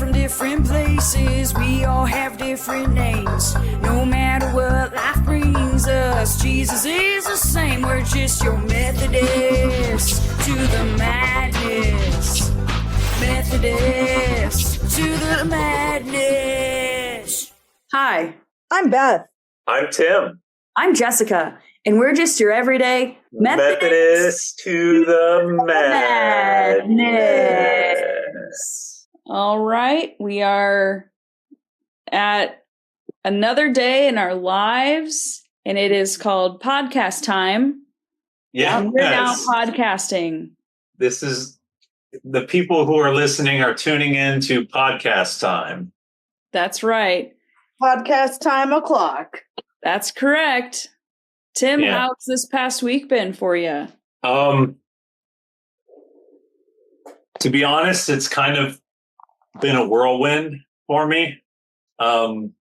from different places, we all have different names. No matter what life brings us, Jesus is the same. We're just your Methodist to the madness. Methodist to the madness. Hi, I'm Beth. I'm Tim. I'm Jessica, and we're just your everyday Methodist to the madness. All right, we are at another day in our lives, and it is called podcast time. Yeah, and we're now podcasting. This is the people who are listening are tuning in to podcast time. That's right. Podcast time o'clock. That's correct. Tim, how's this past week been for you? To be honest, it's kind of been a whirlwind for me. And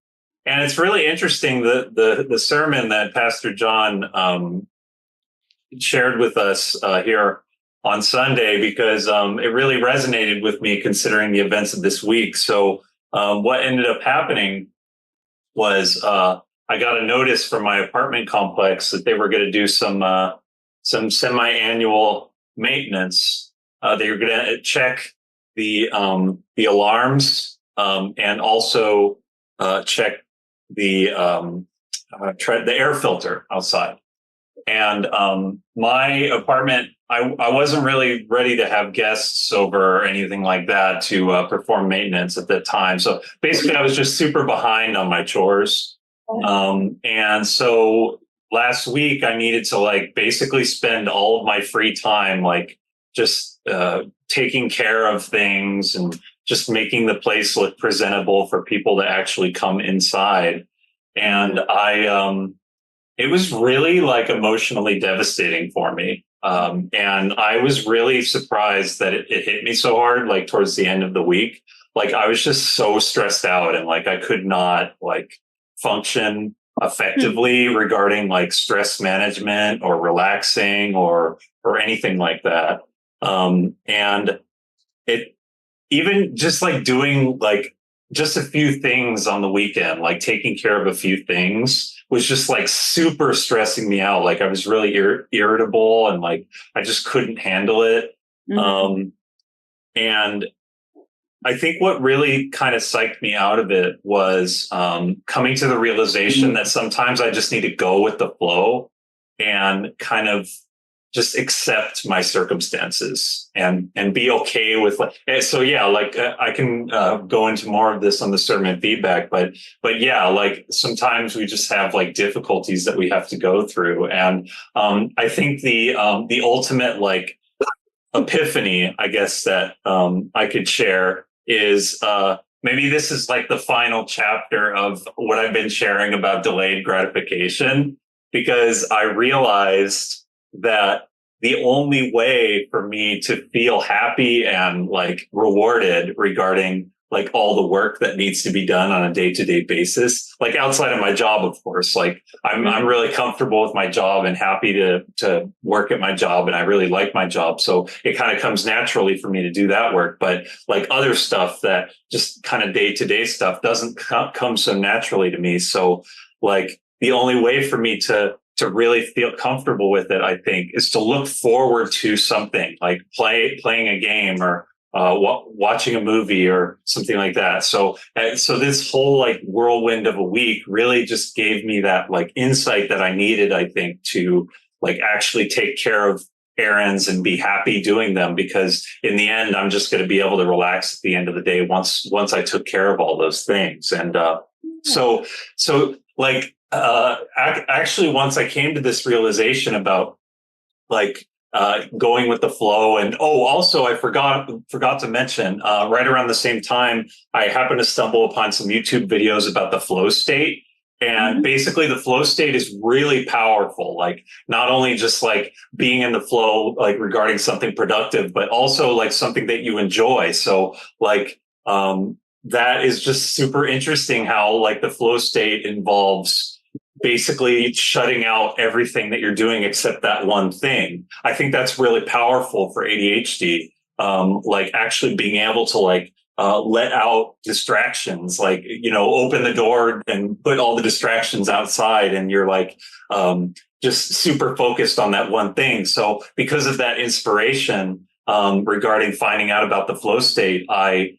it's really interesting the sermon that Pastor John shared with us here on Sunday, because it really resonated with me considering the events of this week. So what ended up happening was I got a notice from my apartment complex that they were going to do some semi-annual maintenance. They were going to check the alarms and also check the air filter outside. And my apartment, I wasn't really ready to have guests over or anything like that to perform maintenance at that time. So basically, I was just super behind on my chores. And so last week, I needed to basically spend all of my free time just taking care of things and just making the place look presentable for people to actually come inside. And it was really emotionally devastating for me. And I was really surprised that it hit me so hard, towards the end of the week. I was just so stressed out and I could not function effectively regarding stress management or relaxing or anything like that. And it even just doing just a few things on the weekend, taking care of a few things was just super stressing me out. I was really irritable and I just couldn't handle it. Mm-hmm. And I think what really kind of psyched me out of it was coming to the realization that sometimes I just need to go with the flow and kind of just accept my circumstances and be okay with so yeah, I can go into more of this on the sermon feedback, but yeah, sometimes we just have difficulties that we have to go through. And I think the ultimate epiphany, I guess, that I could share is maybe this is the final chapter of what I've been sharing about delayed gratification, because I realized that the only way for me to feel happy and rewarded regarding all the work that needs to be done on a day-to-day basis, outside of my job, of course, I'm really comfortable with my job and happy to work at my job. And I really like my job. So it kind of comes naturally for me to do that work. But other stuff that just kind of day-to-day stuff doesn't come so naturally to me. So the only way for me to really feel comfortable with it, I think, is to look forward to something playing a game or watching a movie or something like that. So this whole whirlwind of a week really just gave me that insight that I needed, I think, to actually take care of errands and be happy doing them, because in the end, I'm just going to be able to relax at the end of the day once I took care of all those things. And actually, once I came to this realization about going with the flow, and also I forgot to mention, right around the same time, I happened to stumble upon some YouTube videos about the flow state. And basically the flow state is really powerful, not only just being in the flow, regarding something productive, but also something that you enjoy. So that is just super interesting how the flow state involves basically shutting out everything that you're doing except that one thing. I think that's really powerful for ADHD. Actually being able to let out distractions, like, open the door and put all the distractions outside, and you're like, just super focused on that one thing. So because of that inspiration, regarding finding out about the flow state, I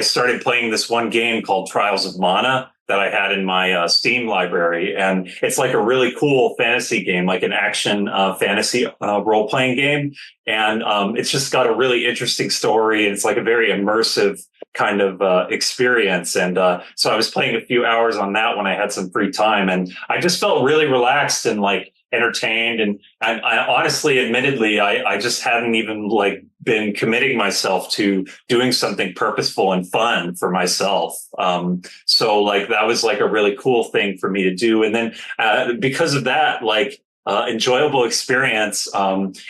started playing this one game called Trials of Mana that I had in my Steam library. And it's like a really cool fantasy game, like an action fantasy role-playing game. And it's just got a really interesting story. And it's like a very immersive kind of experience. And so I was playing a few hours on that when I had some free time. And I just felt really relaxed and like entertained. And I honestly, admittedly, I just hadn't even like been committing myself to doing something purposeful and fun for myself. So like that was like a really cool thing for me to do. And then because of that, like enjoyable experience,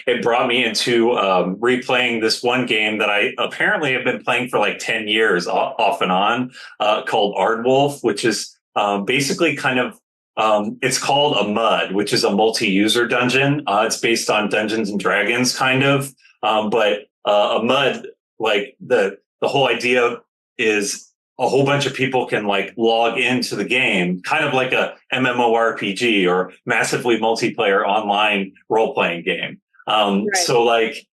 it brought me into replaying this one game that I apparently have been playing for like 10 years off and on, called Aardwolf, which is basically kind of it's called a MUD, which is a multi-user dungeon. It's based on Dungeons and Dragons, kind of. But a MUD, like the whole idea is a whole bunch of people can like log into the game, kind of like a MMORPG or massively multiplayer online role-playing game. Right. So like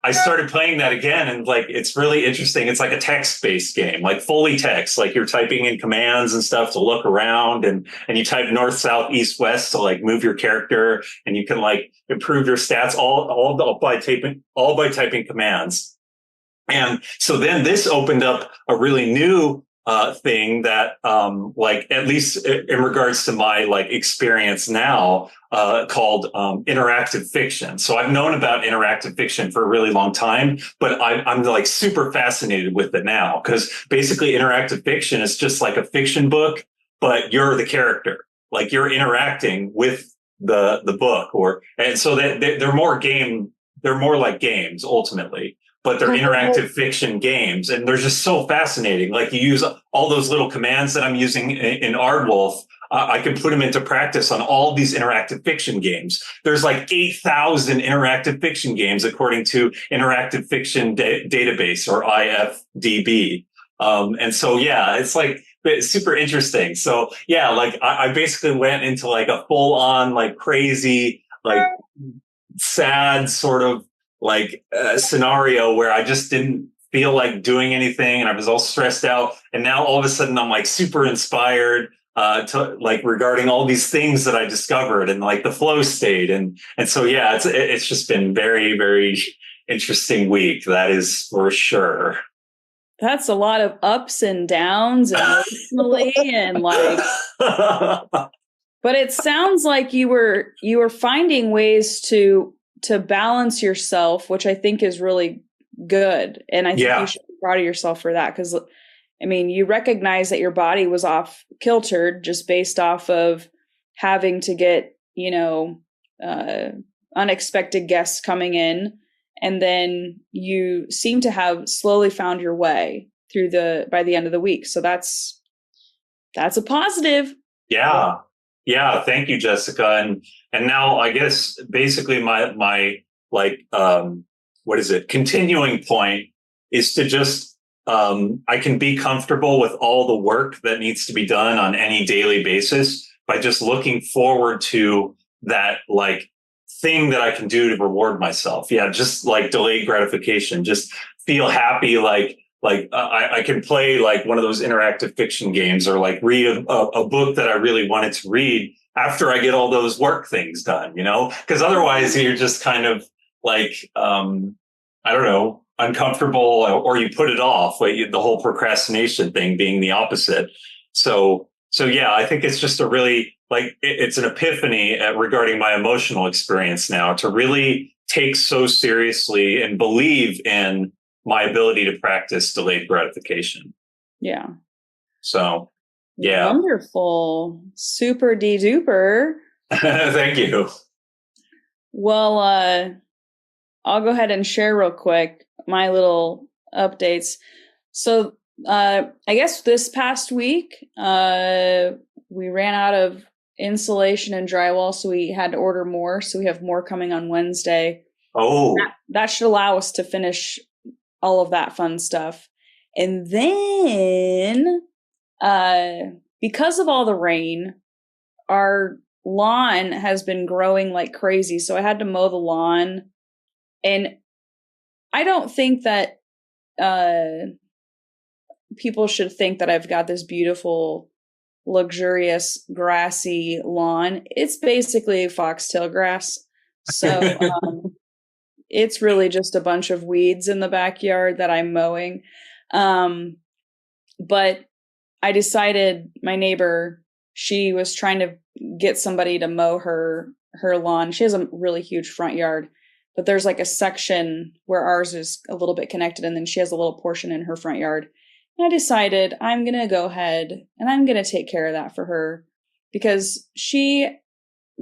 I started playing that again, and like it's really interesting. It's like a text-based game, like fully text, like you're typing in commands and stuff to look around, and you type north, south, east, west to like move your character, and you can like improve your stats all by typing commands. And so then this opened up a really new thing that, like, at least in regards to my like experience now, called interactive fiction. So I've known about interactive fiction for a really long time, but I'm like super fascinated with it now, because basically interactive fiction is just like a fiction book, but you're the character, like you're interacting with the book, and so they're more like games ultimately. But they're interactive fiction games, and they're just so fascinating. Like you use all those little commands that I'm using in Aardwolf. I can put them into practice on all these interactive fiction games. There's like 8,000 interactive fiction games according to Interactive Fiction Database, or IFDB. And so, yeah, it's like it's super interesting. So yeah, like I basically went into like a full on, like crazy, like sad sort of like scenario where I just didn't feel like doing anything, and I was all stressed out. And now all of a sudden I'm like super inspired to like regarding all these things that I discovered, and like the flow state. And so, yeah, it's just been very, very interesting week. That is for sure. That's a lot of ups and downs emotionally and like, but it sounds like you were finding ways to balance yourself, which I think is really good. And I think you should be proud of yourself for that. Because, I mean, you recognize that your body was off kiltered just based off of having to get, unexpected guests coming in. And then you seem to have slowly found your way by the end of the week. So that's a positive. Yeah. Yeah, thank you, Jessica. And now I guess basically my like what is it? Continuing point is to just I can be comfortable with all the work that needs to be done on any daily basis by just looking forward to that like thing that I can do to reward myself. Yeah, just like delayed gratification. Just feel happy, like I can play like one of those interactive fiction games, or like read a book that I really wanted to read after I get all those work things done, because otherwise you're just kind of like, I don't know, uncomfortable, or you put it off, like the whole procrastination thing being the opposite. So yeah, I think it's just a really like, it's an epiphany regarding my emotional experience now, to really take so seriously and believe in my ability to practice delayed gratification. Yeah. So, yeah. Wonderful. Super duper. Thank you. Well, I'll go ahead and share real quick my little updates. So, I guess this past week, we ran out of insulation and drywall, so we had to order more. So we have more coming on Wednesday. Oh, that should allow us to finish all of that fun stuff. And then, because of all the rain, our lawn has been growing like crazy. So I had to mow the lawn. And I don't think that people should think that I've got this beautiful, luxurious, grassy lawn. It's basically foxtail grass. So it's really just a bunch of weeds in the backyard that I'm mowing. But I decided, my neighbor, she was trying to get somebody to mow her lawn. She has a really huge front yard, but there's like a section where ours is a little bit connected, and then she has a little portion in her front yard. And I decided I'm going to go ahead and I'm going to take care of that for her, because she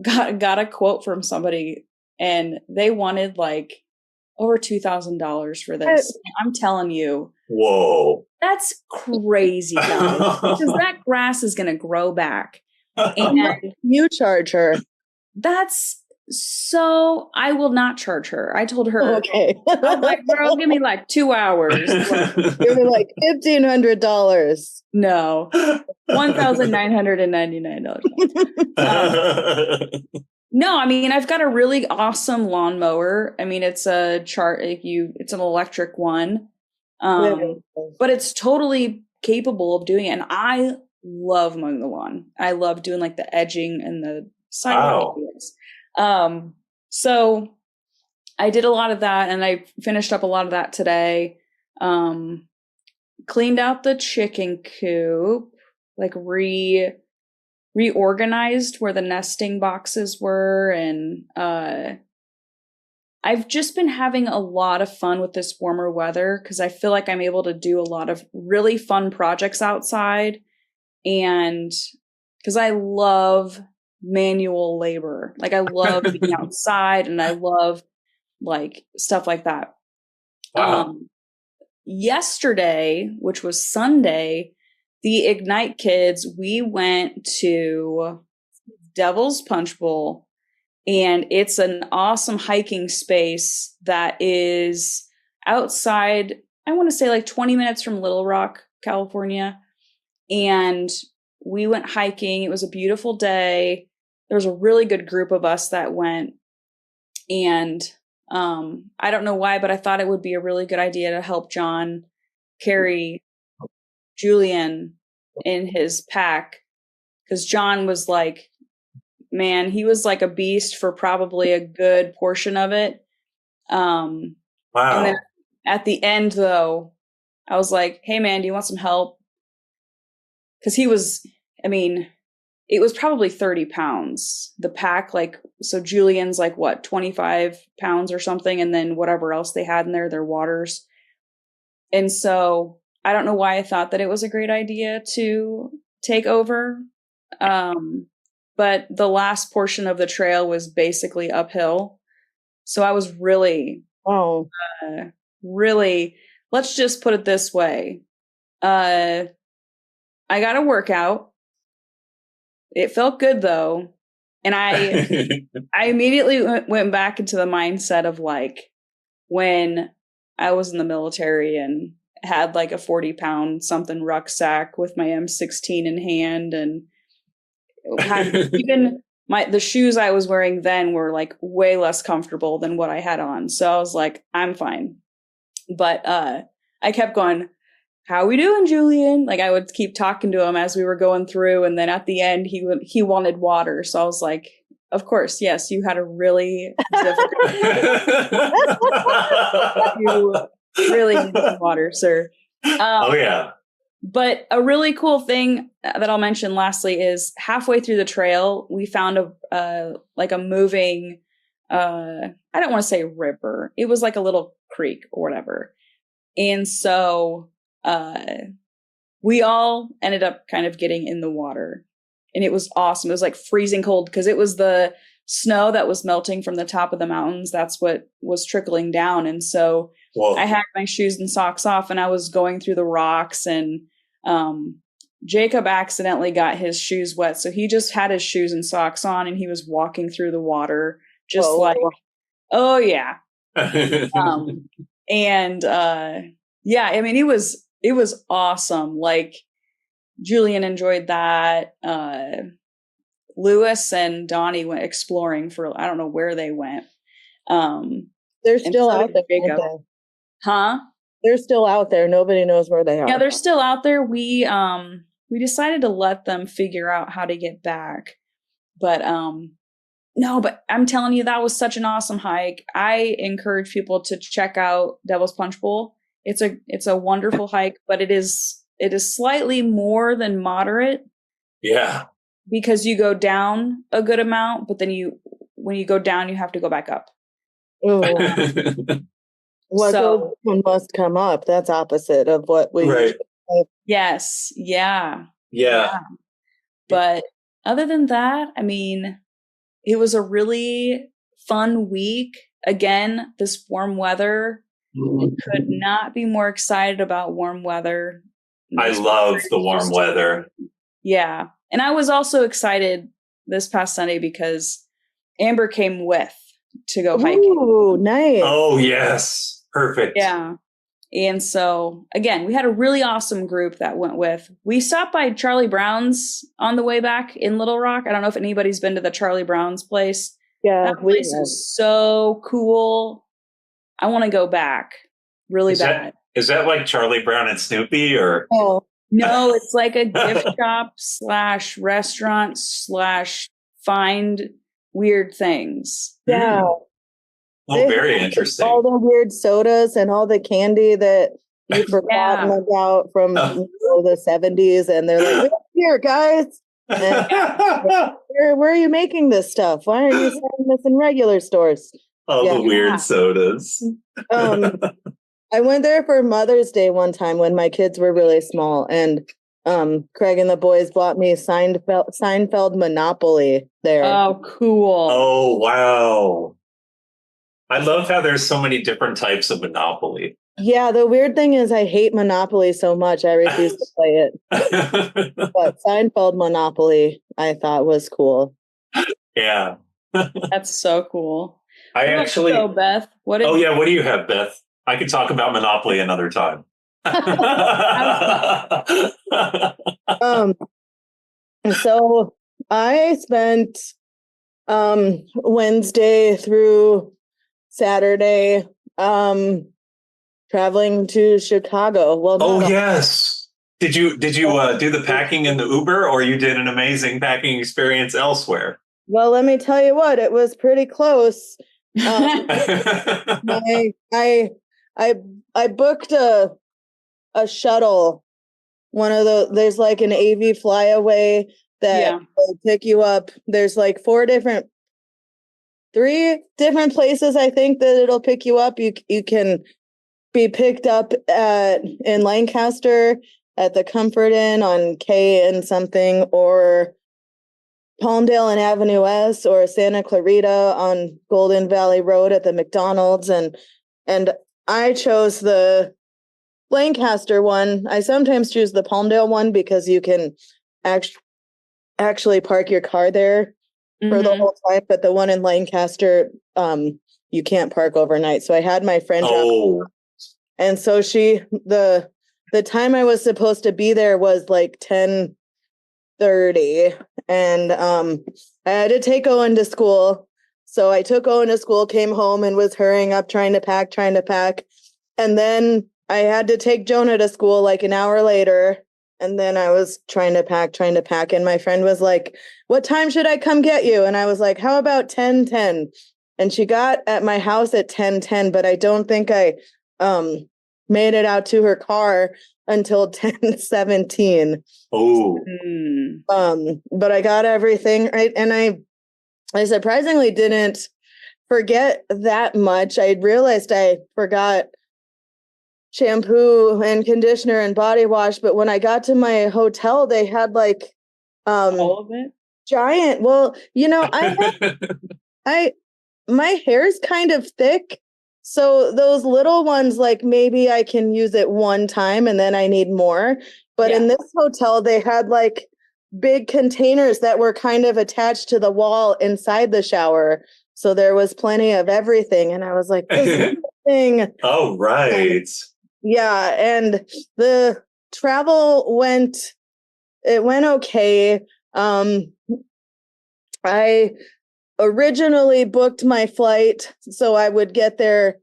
got a quote from somebody and they wanted like over $2,000 for this. I'm telling you. Whoa. That's crazy, guys. Because that grass is going to grow back. And You charge her. that's so, I will not charge her. I told her, Okay. I'm like, girl, give me like 2 hours. Give me like $1,500. No, $1,999. No, I mean, I've got a really awesome lawnmower. I mean, it's it's an electric one, but it's totally capable of doing it. And I love mowing the lawn. I love doing like the edging and the sidewalk areas. So I did a lot of that, and I finished up a lot of that today. Cleaned out the chicken coop, like reorganized where the nesting boxes were. And I've just been having a lot of fun with this warmer weather, because I feel like I'm able to do a lot of really fun projects outside. And because I love manual labor, like I love being outside, and I love like stuff like that. Wow. Yesterday, which was Sunday, the Ignite kids, we went to Devil's Punch Bowl, and it's an awesome hiking space that is outside, I want to say like 20 minutes from Little Rock, California. And we went hiking. It was a beautiful day. There was a really good group of us that went. And I don't know why, but I thought it would be a really good idea to help John carry Julian in his pack, because John was like, man, he was like a beast for probably a good portion of it. Wow. And then at the end, though, I was like, hey, man, do you want some help? Because he was, I mean, it was probably 30 pounds, the pack. Like, so Julian's like, what, 25 pounds or something? And then whatever else they had in there, their waters. And so I don't know why I thought that it was a great idea to take over. But the last portion of the trail was basically uphill. So I was really, really, let's just put it this way. I got a workout. It felt good though. And I immediately went back into the mindset of like when I was in the military and had like a 40-pound something rucksack with my M16 in hand, and even the shoes I was wearing then were like way less comfortable than what I had on. So I was like, I'm fine. But I kept going, how we doing, Julian? Like I would keep talking to him as we were going through. And then at the end, he wanted water. So I was like, of course, yes, you had a really difficult you really need some water, sir. Oh, yeah. But a really cool thing that I'll mention lastly is halfway through the trail, we found a moving, I don't want to say river. It was like a little creek or whatever. And so we all ended up kind of getting in the water, and it was awesome. It was like freezing cold because it was the snow that was melting from the top of the mountains. That's what was trickling down. And so I had my shoes and socks off, and I was going through the rocks, and Jacob accidentally got his shoes wet. So he just had his shoes and socks on, and he was walking through the water just like, oh yeah. Yeah, I mean, it was it was awesome. Like Julian enjoyed that. Lewis and Donnie went exploring for, I don't know where they went. They're still so out there. did Jacob. Aren't Huh? they? They're still out there. Nobody knows where they are. Yeah, they're still out there. We decided to let them figure out how to get back. But no, but I'm telling you, that was such an awesome hike. I encourage people to check out Devil's Punch Bowl. It's a wonderful hike, but it is slightly more than moderate. Yeah. Because you go down a good amount, but then when you go down, you have to go back up. Ooh. What one must come up. That's opposite of what we right. Yes. Yeah. Yeah. But other than that, I mean, it was a really fun week. Again, this warm weather. Could not be more excited about warm weather. I love the warm weather. Yeah. And I was also excited this past Sunday because Amber came with to go hiking. Ooh, nice. Oh, yes. Perfect. Yeah. And so, again, we had a really awesome group that went with. We stopped by Charlie Brown's on the way back in Little Rock. I don't know if anybody's been to the Charlie Brown's place. Yeah. That place is so cool. I want to go back really bad. Is that like Charlie Brown and Snoopy or? Oh. No, it's like a gift shop / restaurant / find weird things. Yeah. Oh, very interesting. All the weird sodas and all the candy that you've forgotten about from the 70s. And they're like, here, guys. Where are you making this stuff? Why aren't you selling this in regular stores? All the weird sodas. I went there for Mother's Day one time when my kids were really small, and Craig and the boys bought me Seinfeld Monopoly there. Oh, cool. Oh, wow. I love how there's so many different types of Monopoly. Yeah, the weird thing is I hate Monopoly so much I refuse to play it. But Seinfeld Monopoly I thought was cool. Yeah. That's so cool. Beth, what do you have, Beth? I could talk about Monopoly another time. So I spent Wednesday through Saturday traveling to Chicago. Well, yes. Did you do the packing in the Uber, or you did an amazing packing experience elsewhere? Well, let me tell you what, it was pretty close. I booked a shuttle. One of there's like an AV flyaway that will pick you up. There's like 3 different places I think that it'll pick you up. You can be picked up in Lancaster at the Comfort Inn on K and something, or Palmdale and Avenue S, or Santa Clarita on Golden Valley Road at the McDonald's, and I chose the Lancaster one. I sometimes choose the Palmdale one because you can actually park your car there for the whole time, but the one in Lancaster, you can't park overnight. So I had my friend drop, and so the time I was supposed to be there was like 10:30, and I had to take Owen to school. So I took Owen to school, came home, and was hurrying up, trying to pack. And then I had to take Jonah to school like an hour later. And then I was trying to pack. And my friend was like, what time should I come get you? And I was like, how about 10:10? And she got at my house at 10:10, but I don't think I made it out to her car until 10:17. Oh. But I got everything right. And I surprisingly didn't forget that much. I realized I forgot shampoo and conditioner and body wash, but when I got to my hotel, they had like all of it. Giant. Well, my hair's kind of thick, so those little ones, like maybe I can use it one time and then I need more. But in this hotel, they had like big containers that were kind of attached to the wall inside the shower. So there was plenty of everything. And I was like, this is the thing. Oh, right. Yeah, and the travel went okay. I originally booked my flight so I would get there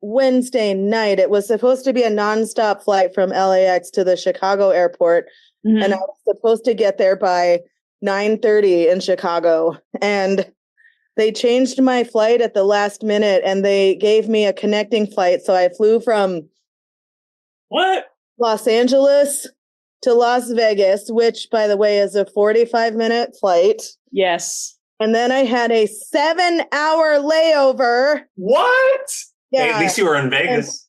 Wednesday night. It was supposed to be a nonstop flight from LAX to the Chicago airport, and I was supposed to get there by 9:30 in Chicago. And they changed my flight at the last minute, and they gave me a connecting flight. So I flew from What? Los Angeles to Las Vegas, which, by the way, is a 45-minute flight. Yes. And then I had a 7-hour layover. What? Yeah. Hey, at least you were in Vegas.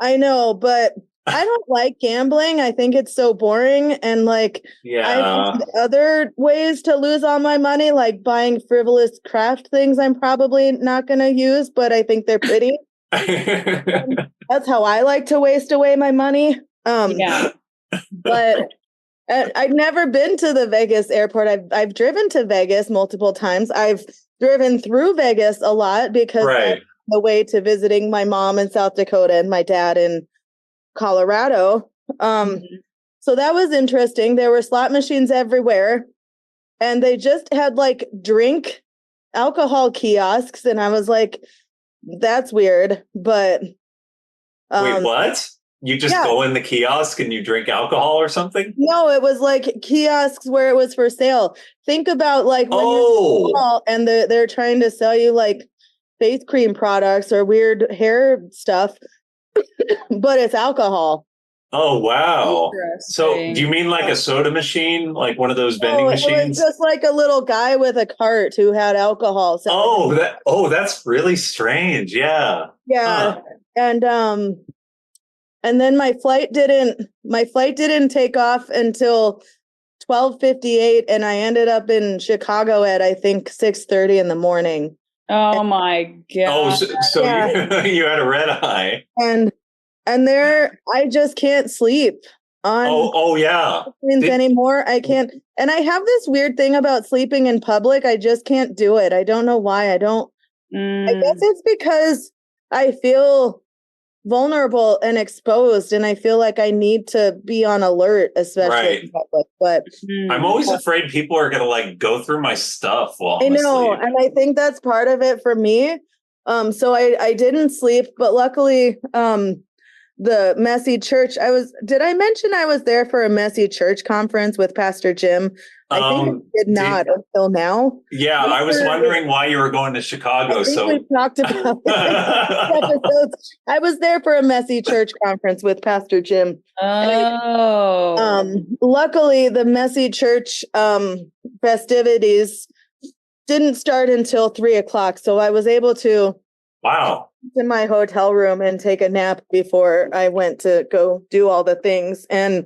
I know, but I don't like gambling. I think it's so boring. And like, Yeah. I found other ways to lose all my money, like buying frivolous craft things I'm probably not going to use, but I think they're pretty. That's how I like to waste away my money. Yeah. But I've never been to the Vegas airport. I've driven to Vegas multiple times. I've driven through Vegas a lot because that's the way to visiting my mom in South Dakota and my dad in Colorado. So that was interesting. There were slot machines everywhere, and they just had like drink alcohol kiosks, and I was like, that's weird. But wait, what? You just go in the kiosk and you drink alcohol or something? No, it was like kiosks where it was for sale. Think about like when you're small and they're trying to sell you like face cream products or weird hair stuff, but it's alcohol. Oh, wow. So do you mean like a soda machine, like one of those vending machines? It was just like a little guy with a cart who had alcohol. That's really strange. Yeah. Yeah. Huh. And then my flight didn't take off until 12:58, and I ended up in Chicago at I think 6:30 in the morning. Oh my god! Oh, so you had a red eye, and there I just can't sleep on anymore. I can't, and I have this weird thing about sleeping in public. I just can't do it. I don't know why. I guess it's because I feel vulnerable and exposed, and I feel like I need to be on alert, especially in public. But I'm always afraid people are gonna like go through my stuff while I'm asleep. And I think that's part of it for me. So I didn't sleep, but luckily the Messy Church, did I mention I was there for a Messy Church conference with Pastor Jim? I think I did not until now. Yeah, I was wondering why you were going to Chicago. We talked about episodes. I was there for a Messy Church conference with Pastor Jim. Luckily, the Messy Church festivities didn't start until 3:00, so I was able to in my hotel room and take a nap before I went to go do all the things. And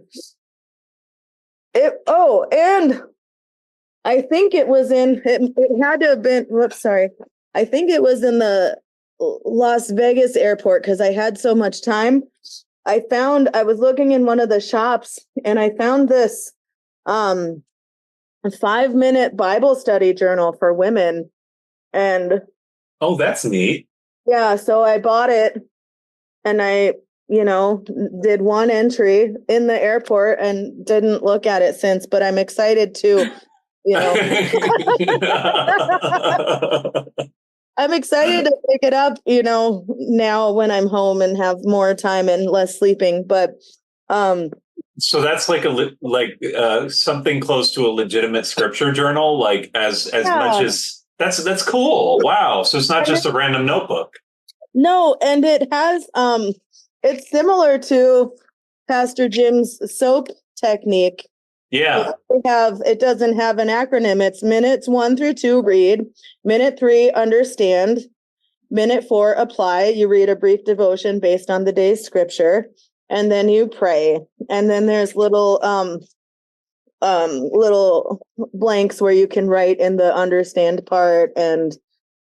I think it was it had to have been, I think it was in the Las Vegas airport because I had so much time. I was looking in one of the shops and I found this 5-minute Bible study journal for women. And oh, that's neat. Yeah, so I bought it and I, did one entry in the airport and didn't look at it since, but I'm excited to, I'm excited to pick it up, now when I'm home and have more time and less sleeping. But so that's like something close to a legitimate scripture journal, like as much as that's cool. Wow. So it's not just a random notebook. No, and it has it's similar to Pastor Jim's SOAP technique. Yeah. It doesn't have an acronym. It's minutes 1 through 2, read. Minute 3, understand. Minute 4, apply. You read a brief devotion based on the day's scripture, and then you pray. And then there's little blanks where you can write in the understand part and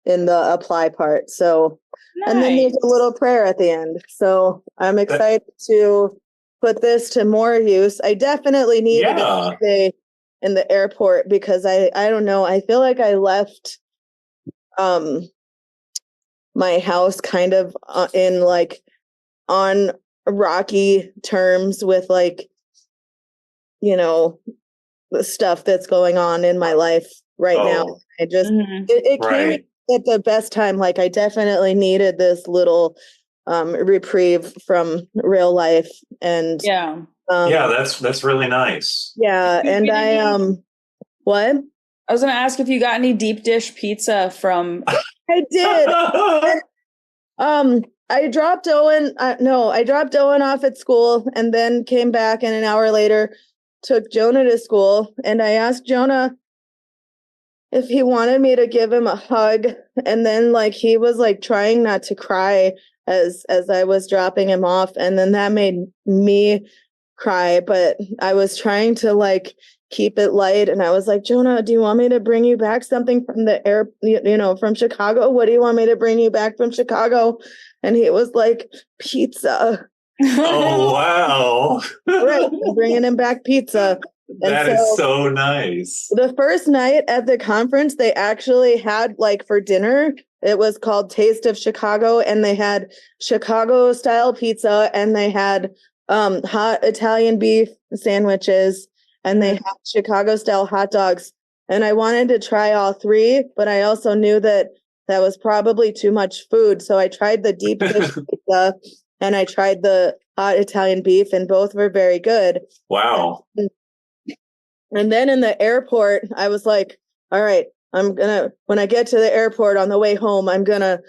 in the apply part. So, and then there's a little prayer at the end. So I'm excited to put this to more use. I definitely needed it today in the airport because I don't know. I feel like I left my house kind of on rocky terms with like, you know, the stuff that's going on in my life right now. Oh, I just, Mhm. it came right. at the best time. Like I definitely needed this little reprieve from real life. And Yeah. Yeah, that's really nice. yeah, Did you and get I any- what? I was going to ask if you got any deep dish pizza from. I did. I dropped Owen. No, I dropped Owen off at school and then came back, and an hour later took Jonah to school. And I asked Jonah if he wanted me to give him a hug, and then like he was like trying not to cry as I was dropping him off, and then that made me cry. But I was trying to like keep it light, and I was like, Jonah, do you want me to bring you back something from the air, from Chicago? What do you want me to bring you back from Chicago? And he was like, pizza. Oh, wow. Right, I'm bringing him back pizza. And That is so nice. the first night at the conference, they actually had like for dinner, it was called Taste of Chicago, and they had Chicago style pizza, and they had hot Italian beef sandwiches, and they had Chicago style hot dogs. And I wanted to try all three, but I also knew that that was probably too much food. So I tried the deep dish pizza and I tried the hot Italian beef, and both were very good. Wow. And then in the airport, I was like, all right, when I get to the airport on the way home, I'm gonna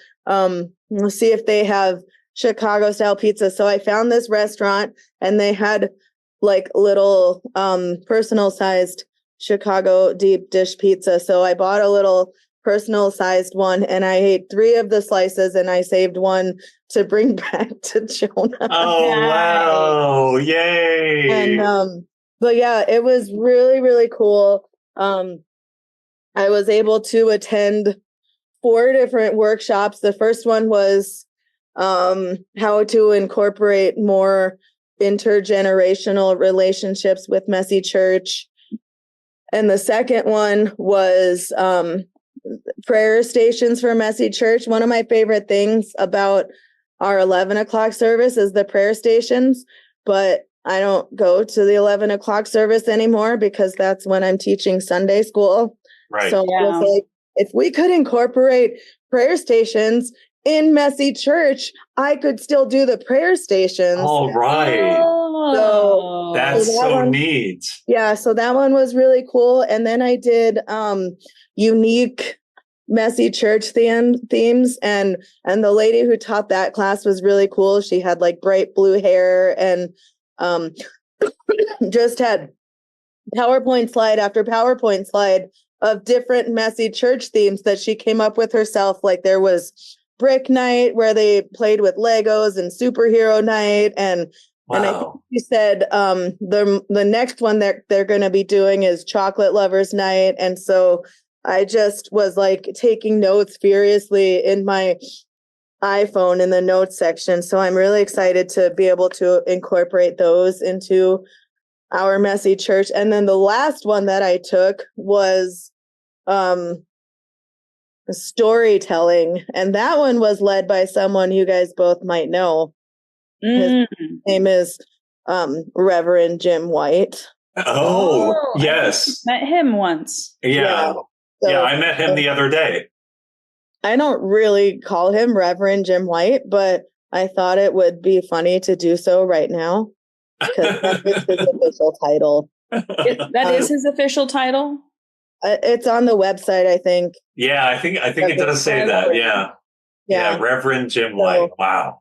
see if they have Chicago style pizza. So I found this restaurant, and they had like little personal sized Chicago deep dish pizza. So I bought a little personal sized one, and I ate 3 of the slices, and I saved one to bring back to Jonah. Oh, wow. Yay. And but yeah, it was really, really cool. I was able to attend 4 different workshops. The first one was how to incorporate more intergenerational relationships with Messy Church. And the second one was prayer stations for Messy Church. One of my favorite things about our 11 o'clock service is the prayer stations, but I don't go to the 11 o'clock service anymore because that's when I'm teaching Sunday school. Right. So I was like, if we could incorporate prayer stations in Messy Church, I could still do the prayer stations. All right. Oh, That's that so one- neat. Yeah, so that one was really cool. And then I did unique Messy Church themes, and the lady who taught that class was really cool. She had like bright blue hair, and just had PowerPoint slide after PowerPoint slide of different Messy Church themes that she came up with herself. Like there was brick night where they played with Legos, and superhero night, and I think she said the next one that they're going to be doing is chocolate lovers night. And so I just was like taking notes furiously in my iPhone in the notes section. So I'm really excited to be able to incorporate those into our Messy Church. And then the last one that I took was storytelling. And that one was led by someone you guys both might know. His name is Reverend Jim White. Oh, yes. I met him once. Yeah. So, yeah, I met him the other day. I don't really call him Reverend Jim White, but I thought it would be funny to do so right now because that's his official title. That is his official title? It's on the website, I think. Yeah, I think it does say that. Yeah. Yeah, Reverend Jim White. Wow.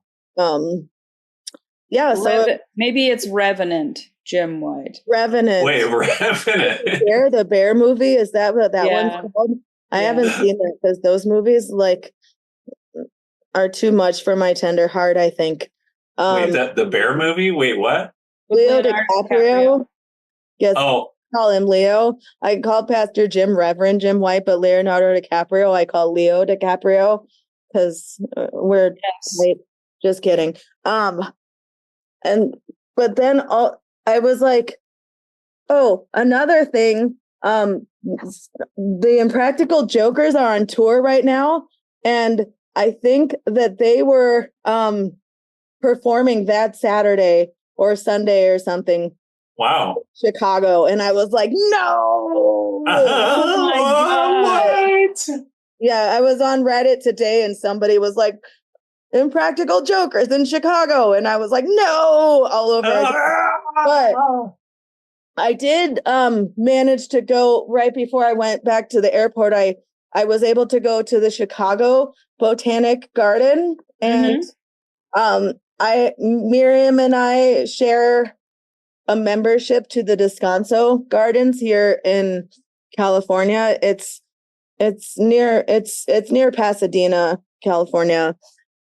Yeah, so maybe it's Revenant Jim White. Revenant. Wait, Revenant. The bear movie, is that what that one's called? I haven't seen it because those movies like are too much for my tender heart, I think. Wait, the bear movie? Wait, what? Leo DiCaprio. Yes. Oh. I call him Leo. I call Pastor Jim Reverend Jim White, but Leonardo DiCaprio I call Leo DiCaprio because we're late. Just kidding. But then I was like, oh, another thing. The Impractical Jokers are on tour right now, and I think that they were performing that Saturday or Sunday or something. Wow. Chicago. And I was like, no. Oh my God. What? Yeah, I was on Reddit today and somebody was like, Impractical Jokers in Chicago. And I was like, no, all over again. But I did manage to go right before I went back to the airport. I was able to go to the Chicago Botanic Garden, and Miriam and I share a membership to the Descanso Gardens here in California. It's near Pasadena, California.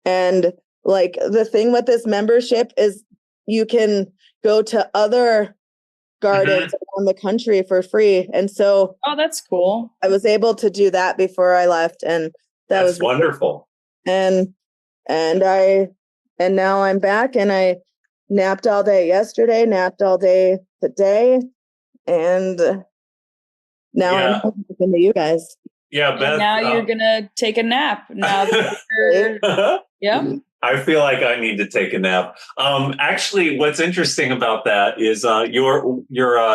And like the thing with this membership is you can go to other gardens around the country for free. And so that's cool. I was able to do that before I left, and that was wonderful. And now I'm back, and I napped all day yesterday, napped all day today, and now I'm talking to you guys. Yeah, Beth. Now you're gonna take a nap. Now that yeah. I feel like I need to take a nap. Actually, what's interesting about that is your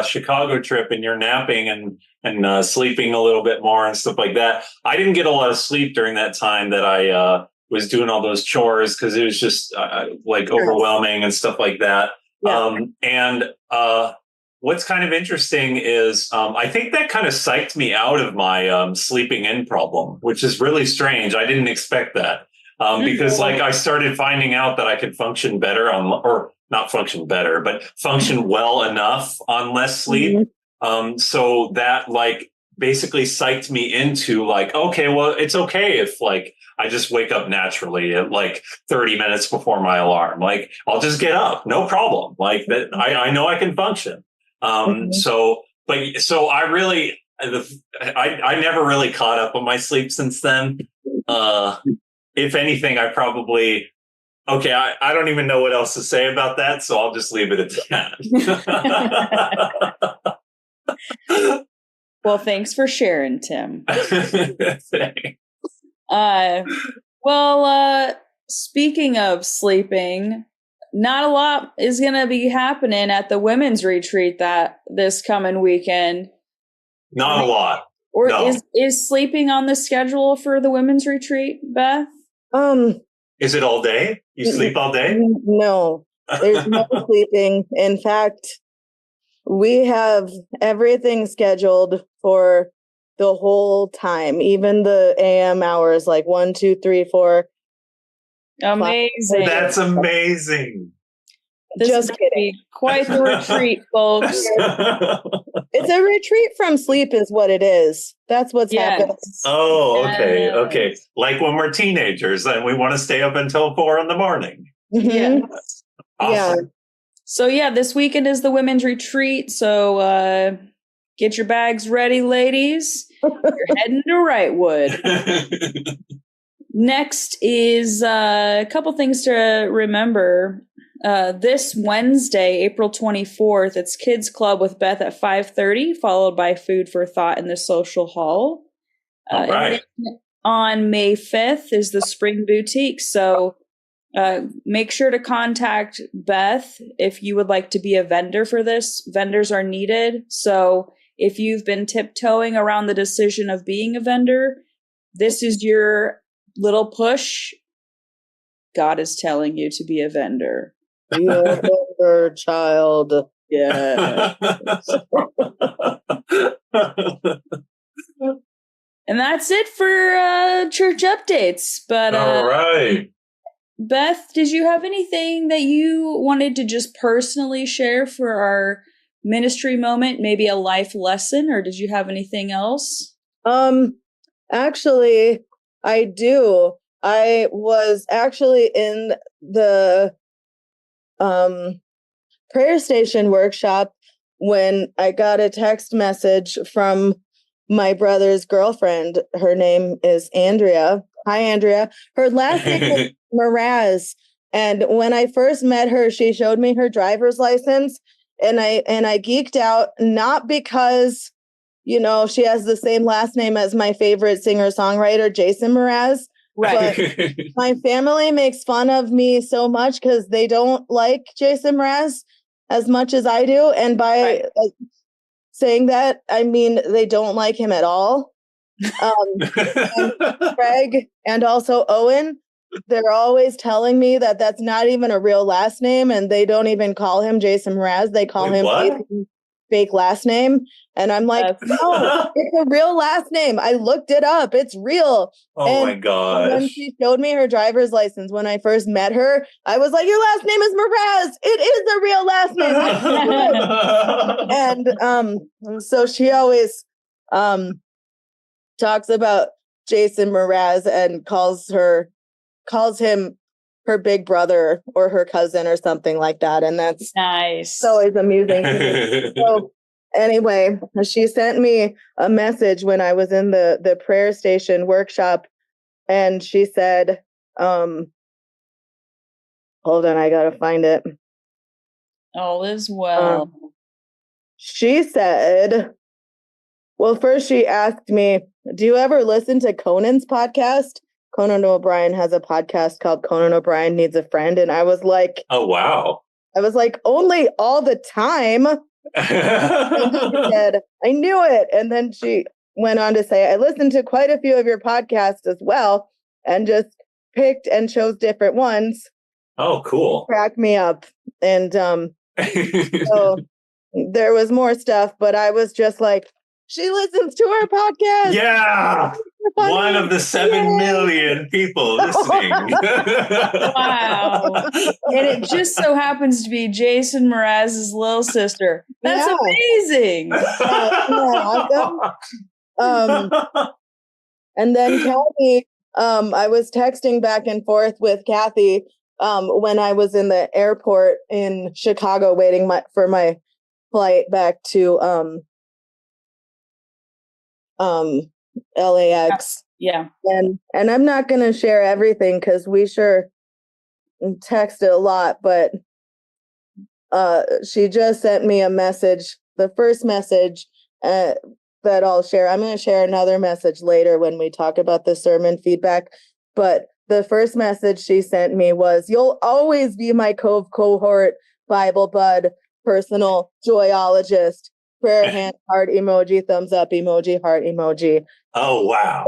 Chicago trip and your napping and sleeping a little bit more and stuff like that. I didn't get a lot of sleep during that time that I was doing all those chores because it was just overwhelming and stuff like that. Yeah. What's kind of interesting is I think that kind of psyched me out of my sleeping in problem, which is really strange. I didn't expect that. Because I started finding out that I could function better or not function better, but function well enough on less sleep. So that basically psyched me into okay, well, it's okay if I just wake up naturally at 30 minutes before my alarm. I'll just get up, no problem. That I know I can function. So I really, I never really caught up on my sleep since then. If anything, I probably, I don't even know what else to say about that, so I'll just leave it at that. Well, thanks for sharing, Tim. Speaking of sleeping, not a lot is going to be happening at the women's retreat this coming weekend. Not a lot. Or no. Is sleeping on the schedule for the women's retreat, Beth? Is it all day? You sleep all day? No, there's no sleeping. In fact, we have everything scheduled for the whole time, even the AM hours, 1, 2, 3, 4. Amazing. That's amazing. This is going to be quite the retreat, folks. It's a retreat from sleep is what it is. That's what's happening. Oh, okay. Yes. Okay. Like when we're teenagers and we want to stay up until 4 a.m. Yes. Awesome. Yeah. So this weekend is the women's retreat. So get your bags ready, ladies. You're heading to Wrightwood. Next is a couple things to remember. This Wednesday, April 24th, it's Kids Club with Beth at 5:30, followed by Food for Thought in the Social Hall. All right. On May 5th is the Spring Boutique. So make sure to contact Beth if you would like to be a vendor for this. Vendors are needed. So if you've been tiptoeing around the decision of being a vendor, this is your little push. God is telling you to be a vendor. You're a vendor, child. Yeah. And that's it for church updates. But all right. Beth, did you have anything that you wanted to just personally share for our ministry moment? Maybe a life lesson, or did you have anything else? Actually, I do. I was actually in the prayer station workshop when I got a text message from my brother's girlfriend. Her name is Andrea. Hi, Andrea. Her last name is Mraz. And when I first met her, she showed me her driver's license, and I geeked out, not because, she has the same last name as my favorite singer-songwriter, Jason Mraz, Right. But my family makes fun of me so much because they don't like Jason Mraz as much as I do. And by saying that, I mean they don't like him at all. And Craig and also Owen, they're always telling me that that's not even a real last name, and they don't even call him Jason Mraz. They call him fake last name. And I'm like, no, it's a real last name. I looked it up. It's real. Oh my gosh. When she showed me her driver's license when I first met her, I was like, your last name is Mraz. It is a real last name. And so she always talks about Jason Mraz and calls him her big brother or her cousin or something like that. And that's nice. Always amusing to me. So anyway, she sent me a message when I was in the prayer station workshop, and she said, hold on, I gotta find it. All is well. She said, well, first she asked me, do you ever listen to Conan's podcast? Conan O'Brien has a podcast called Conan O'Brien Needs a Friend. And I was like, oh, wow. I was like, only all the time. And she said, I knew it. And then she went on to say, I listened to quite a few of your podcasts as well, and just picked and chose different ones. Oh, cool. Crack me up. And so there was more stuff, but I was just like, she listens to our podcast. Yeah. One of the 7 million people listening. Wow. And it just so happens to be Jason Mraz's little sister. That's amazing. And then Kathy, I was texting back and forth with Kathy when I was in the airport in Chicago waiting for my flight back to LAX. Yeah. And I'm not going to share everything because we sure texted a lot, but she just sent me a message, the first message that I'll share. I'm going to share another message later when we talk about the sermon feedback. But the first message she sent me was, you'll always be my Cove cohort, Bible bud, personal joyologist. Prayer hand, heart emoji, thumbs up emoji, heart emoji. Oh, wow.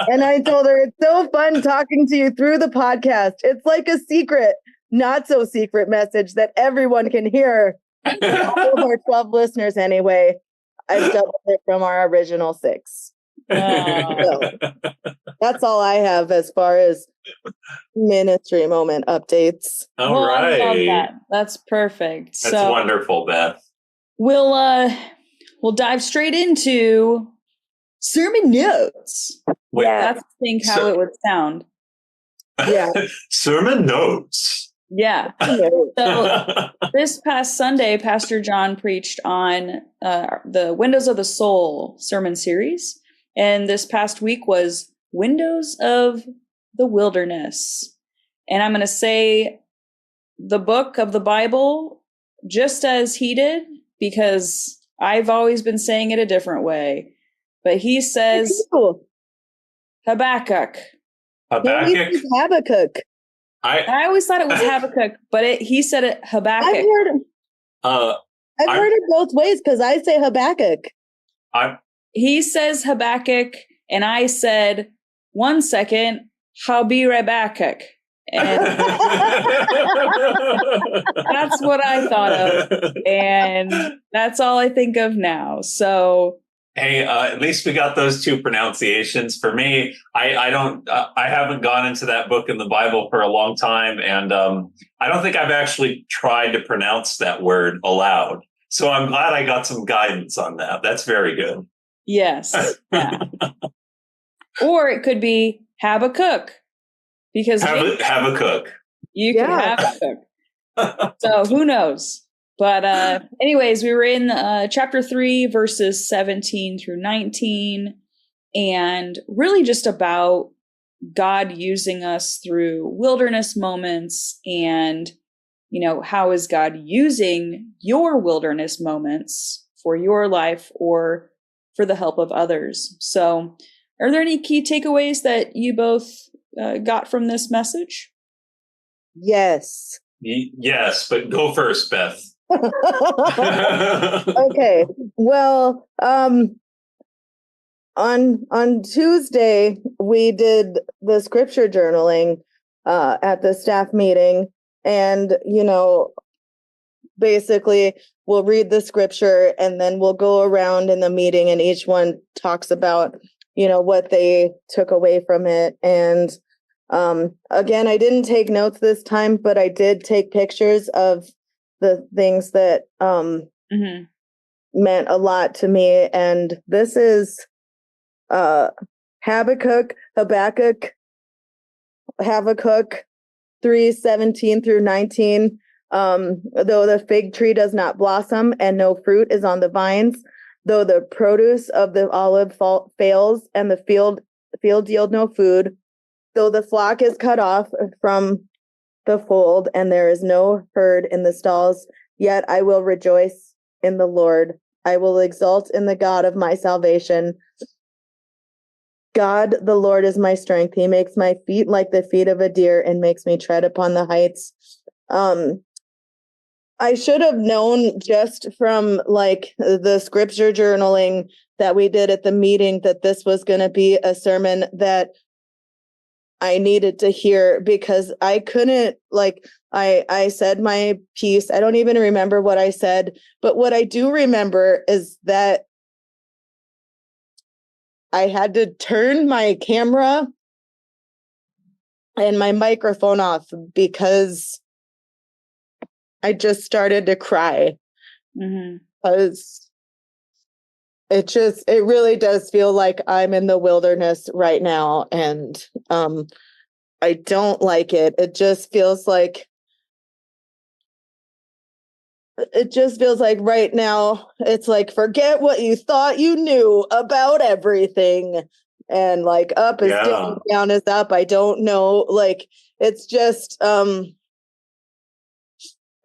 And I told her, it's so fun talking to you through the podcast. It's like a secret, not so secret message that everyone can hear. All of our 12 listeners anyway. I've doubled it from our original 6. So that's all I have as far as ministry moment updates. All right. I love that. That's perfect. That's wonderful, Beth. We'll dive straight into sermon notes. Wait, that's how it would sound. Yeah. Sermon notes. Yeah. So this past Sunday, Pastor John preached on the Windows of the Soul sermon series. And this past week was Windows of the Wilderness. And I'm going to say the book of the Bible just as he did, because I've always been saying it a different way. But he says Habakkuk. Habakkuk? Habakkuk. I always thought it was Habakkuk, but he said it Habakkuk. I've heard it both ways because I say Habakkuk. He says Habakkuk, and I said, 1 second, I'll be Habakkuk. And that's what I thought of. And that's all I think of now. So hey, at least we got those 2 pronunciations. For me, I haven't gone into that book in the Bible for a long time, and I don't think I've actually tried to pronounce that word aloud. So I'm glad I got some guidance on that. That's very good. Yes. Yeah. Or it could be Habakkuk, because Habakkuk. You could Habakkuk. So who knows? But anyways, we were in chapter 3, verses 17 through 19, and really just about God using us through wilderness moments, and, how is God using your wilderness moments for your life or for the help of others. So Are there any key takeaways that you both got from this message? Yes. Yes, but go first, Beth. Okay. Well, on Tuesday we did the scripture journaling at the staff meeting, and basically we'll read the scripture and then we'll go around in the meeting and each one talks about what they took away from it. And again, I didn't take notes this time, but I did take pictures of the things that meant a lot to me. And this is Habakkuk 3:17 through 19. Though the fig tree does not blossom and no fruit is on the vines, though the produce of the olive fails and the field yield no food, though the flock is cut off from the fold and there is no herd in the stalls, yet I will rejoice in the Lord. I will exult in the God of my salvation. God, the Lord, is my strength. He makes my feet like the feet of a deer and makes me tread upon the heights. I should have known just from the scripture journaling that we did at the meeting that this was going to be a sermon that I needed to hear, because I couldn't, I said my piece. I don't even remember what I said, but what I do remember is that I had to turn my camera and my microphone off because I just started to cry. Because it really does feel like I'm in the wilderness right now. And I don't like it. It just feels like right now, it's like, forget what you thought you knew about everything. And up is down, down is up. I don't know. It's just,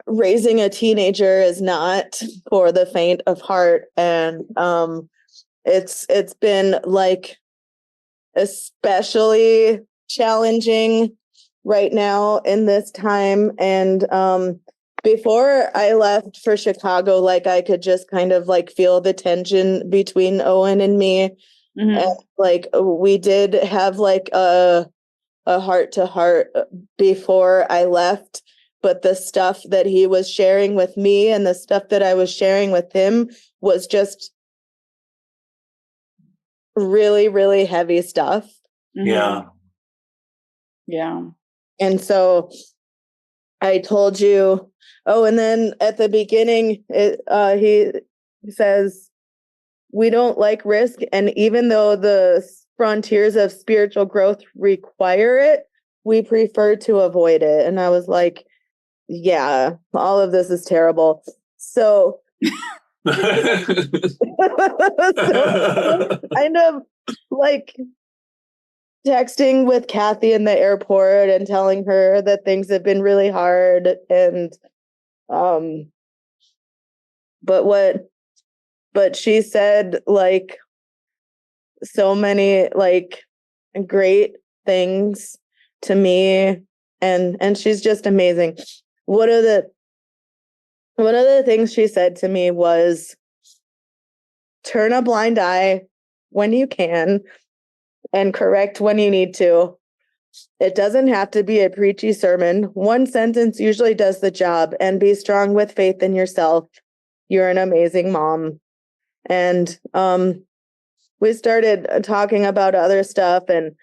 raising a teenager is not for the faint of heart. And it's been especially challenging right now in this time. And before I left for Chicago, I could just kind of feel the tension between Owen and me. And we did have a heart to heart before I left. But the stuff that he was sharing with me and the stuff that I was sharing with him was just really, really heavy stuff. Yeah. Yeah. And so I told you, and then at the beginning, he says, we don't like risk. And even though the frontiers of spiritual growth require it, we prefer to avoid it. And I was like, yeah, all of this is terrible. So, kind of texting with Kathy in the airport and telling her that things have been really hard. And, but she said so many great things to me, and she's just amazing. One of the things she said to me was, turn a blind eye when you can and correct when you need to. It doesn't have to be a preachy sermon. One sentence usually does the job, and be strong with faith in yourself. You're an amazing mom. And we started talking about other stuff, and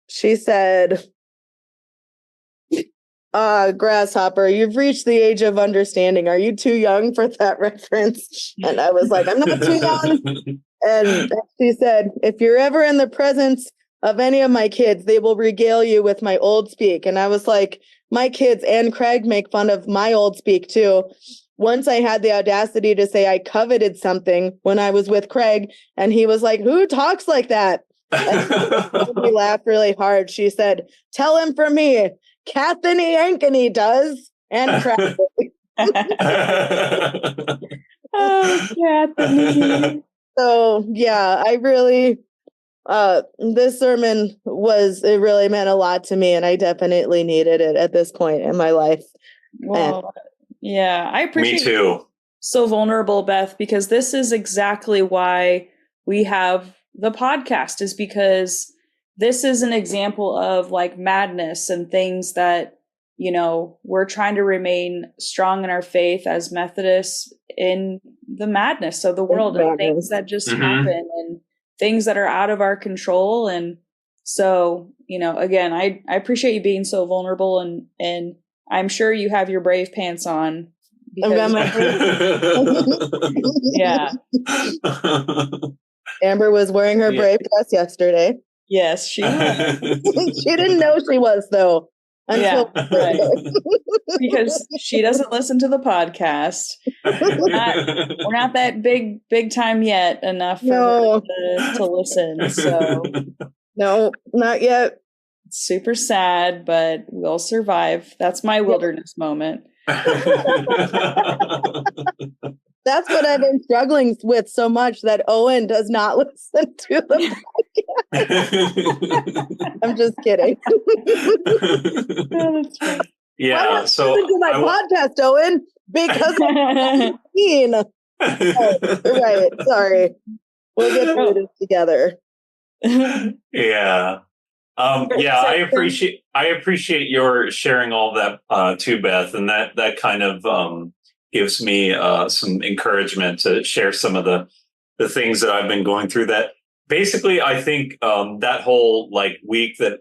she said, grasshopper, you've reached the age of understanding. Are you too young for that reference? And I was like, I'm not too young. And she said, if you're ever in the presence of any of my kids, they will regale you with my old speak. And I was like, my kids and Craig make fun of my old speak too. Once I had the audacity to say I coveted something when I was with Craig, and he was like, who talks like that? And we laughed really hard. She said, tell him for me, Kathany Ankeny does. And Craig. Oh, Catherine. So yeah, I really this sermon it really meant a lot to me, and I definitely needed it at this point in my life. Well, yeah, I Me appreciate too. so vulnerable, Beth, because this is exactly why we have the podcast, is because this is an example of like madness and things that, you know, we're trying to remain strong in our faith as Methodists in the madness of the world and things that just happen and things that are out of our control. And so, you know, again, I appreciate you being so vulnerable, and I'm sure you have your brave pants on. I've got my Yeah. Amber was wearing her brave dress yesterday. Yes, she was. She didn't know she was, though. Until right. Because she doesn't listen to the podcast. We're not that big time yet enough for her to listen. So no, not yet. It's super sad, but we'll survive. That's my wilderness moment. That's what I've been struggling with so much, that Owen does not listen to the podcast. I'm just kidding. Yeah, so listen to my podcast, Owen, because I'm 15. Right. Sorry. We'll get through this together. Yeah. I appreciate your sharing all that too, Beth, and that kind of gives me some encouragement to share some of the things that I've been going through. That basically, I think that whole like week so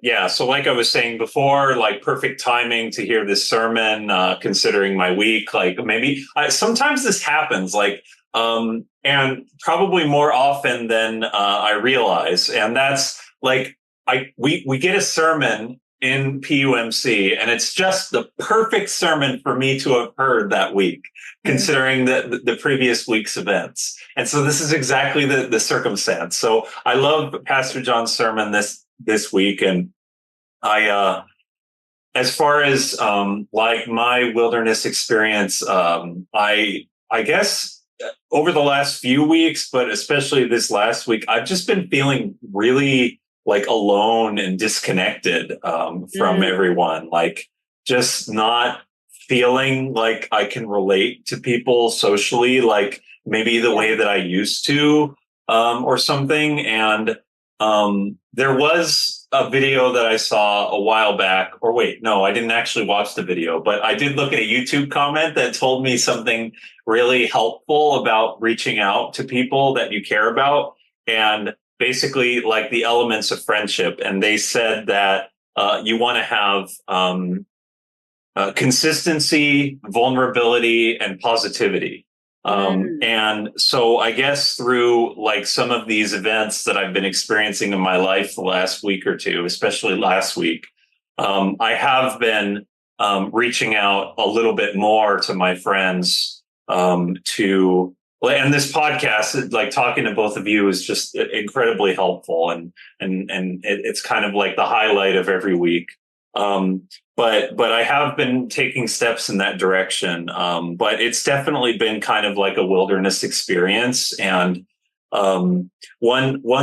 like I was saying before, like perfect timing to hear this sermon, considering my week. Like maybe sometimes this happens, like and probably more often than I realize, and that's like we get a sermon in PUMC, and it's just the perfect sermon for me to have heard that week, considering the previous week's events. And so this is exactly the circumstance. So I love Pastor John's sermon this week, and I as far as like my wilderness experience, I guess over the last few weeks, but especially this last week, I've just been feeling really like alone and disconnected from everyone, like just not feeling like I can relate to people socially, like maybe the way that I used to, or something. And there was a video that I saw a while back, or wait, no, I didn't actually watch the video, but I did look at a YouTube comment that told me something really helpful about reaching out to people that you care about, and basically like the elements of friendship. And they said that you want to have consistency, vulnerability, and positivity. And so I guess through like some of these events that I've been experiencing in my life the last week or two, especially last week, I have been reaching out a little bit more to my friends and this podcast, like talking to both of you, is just incredibly helpful, and it's kind of like the highlight of every week. But I have been taking steps in that direction. But it's definitely been kind of like a wilderness experience. And one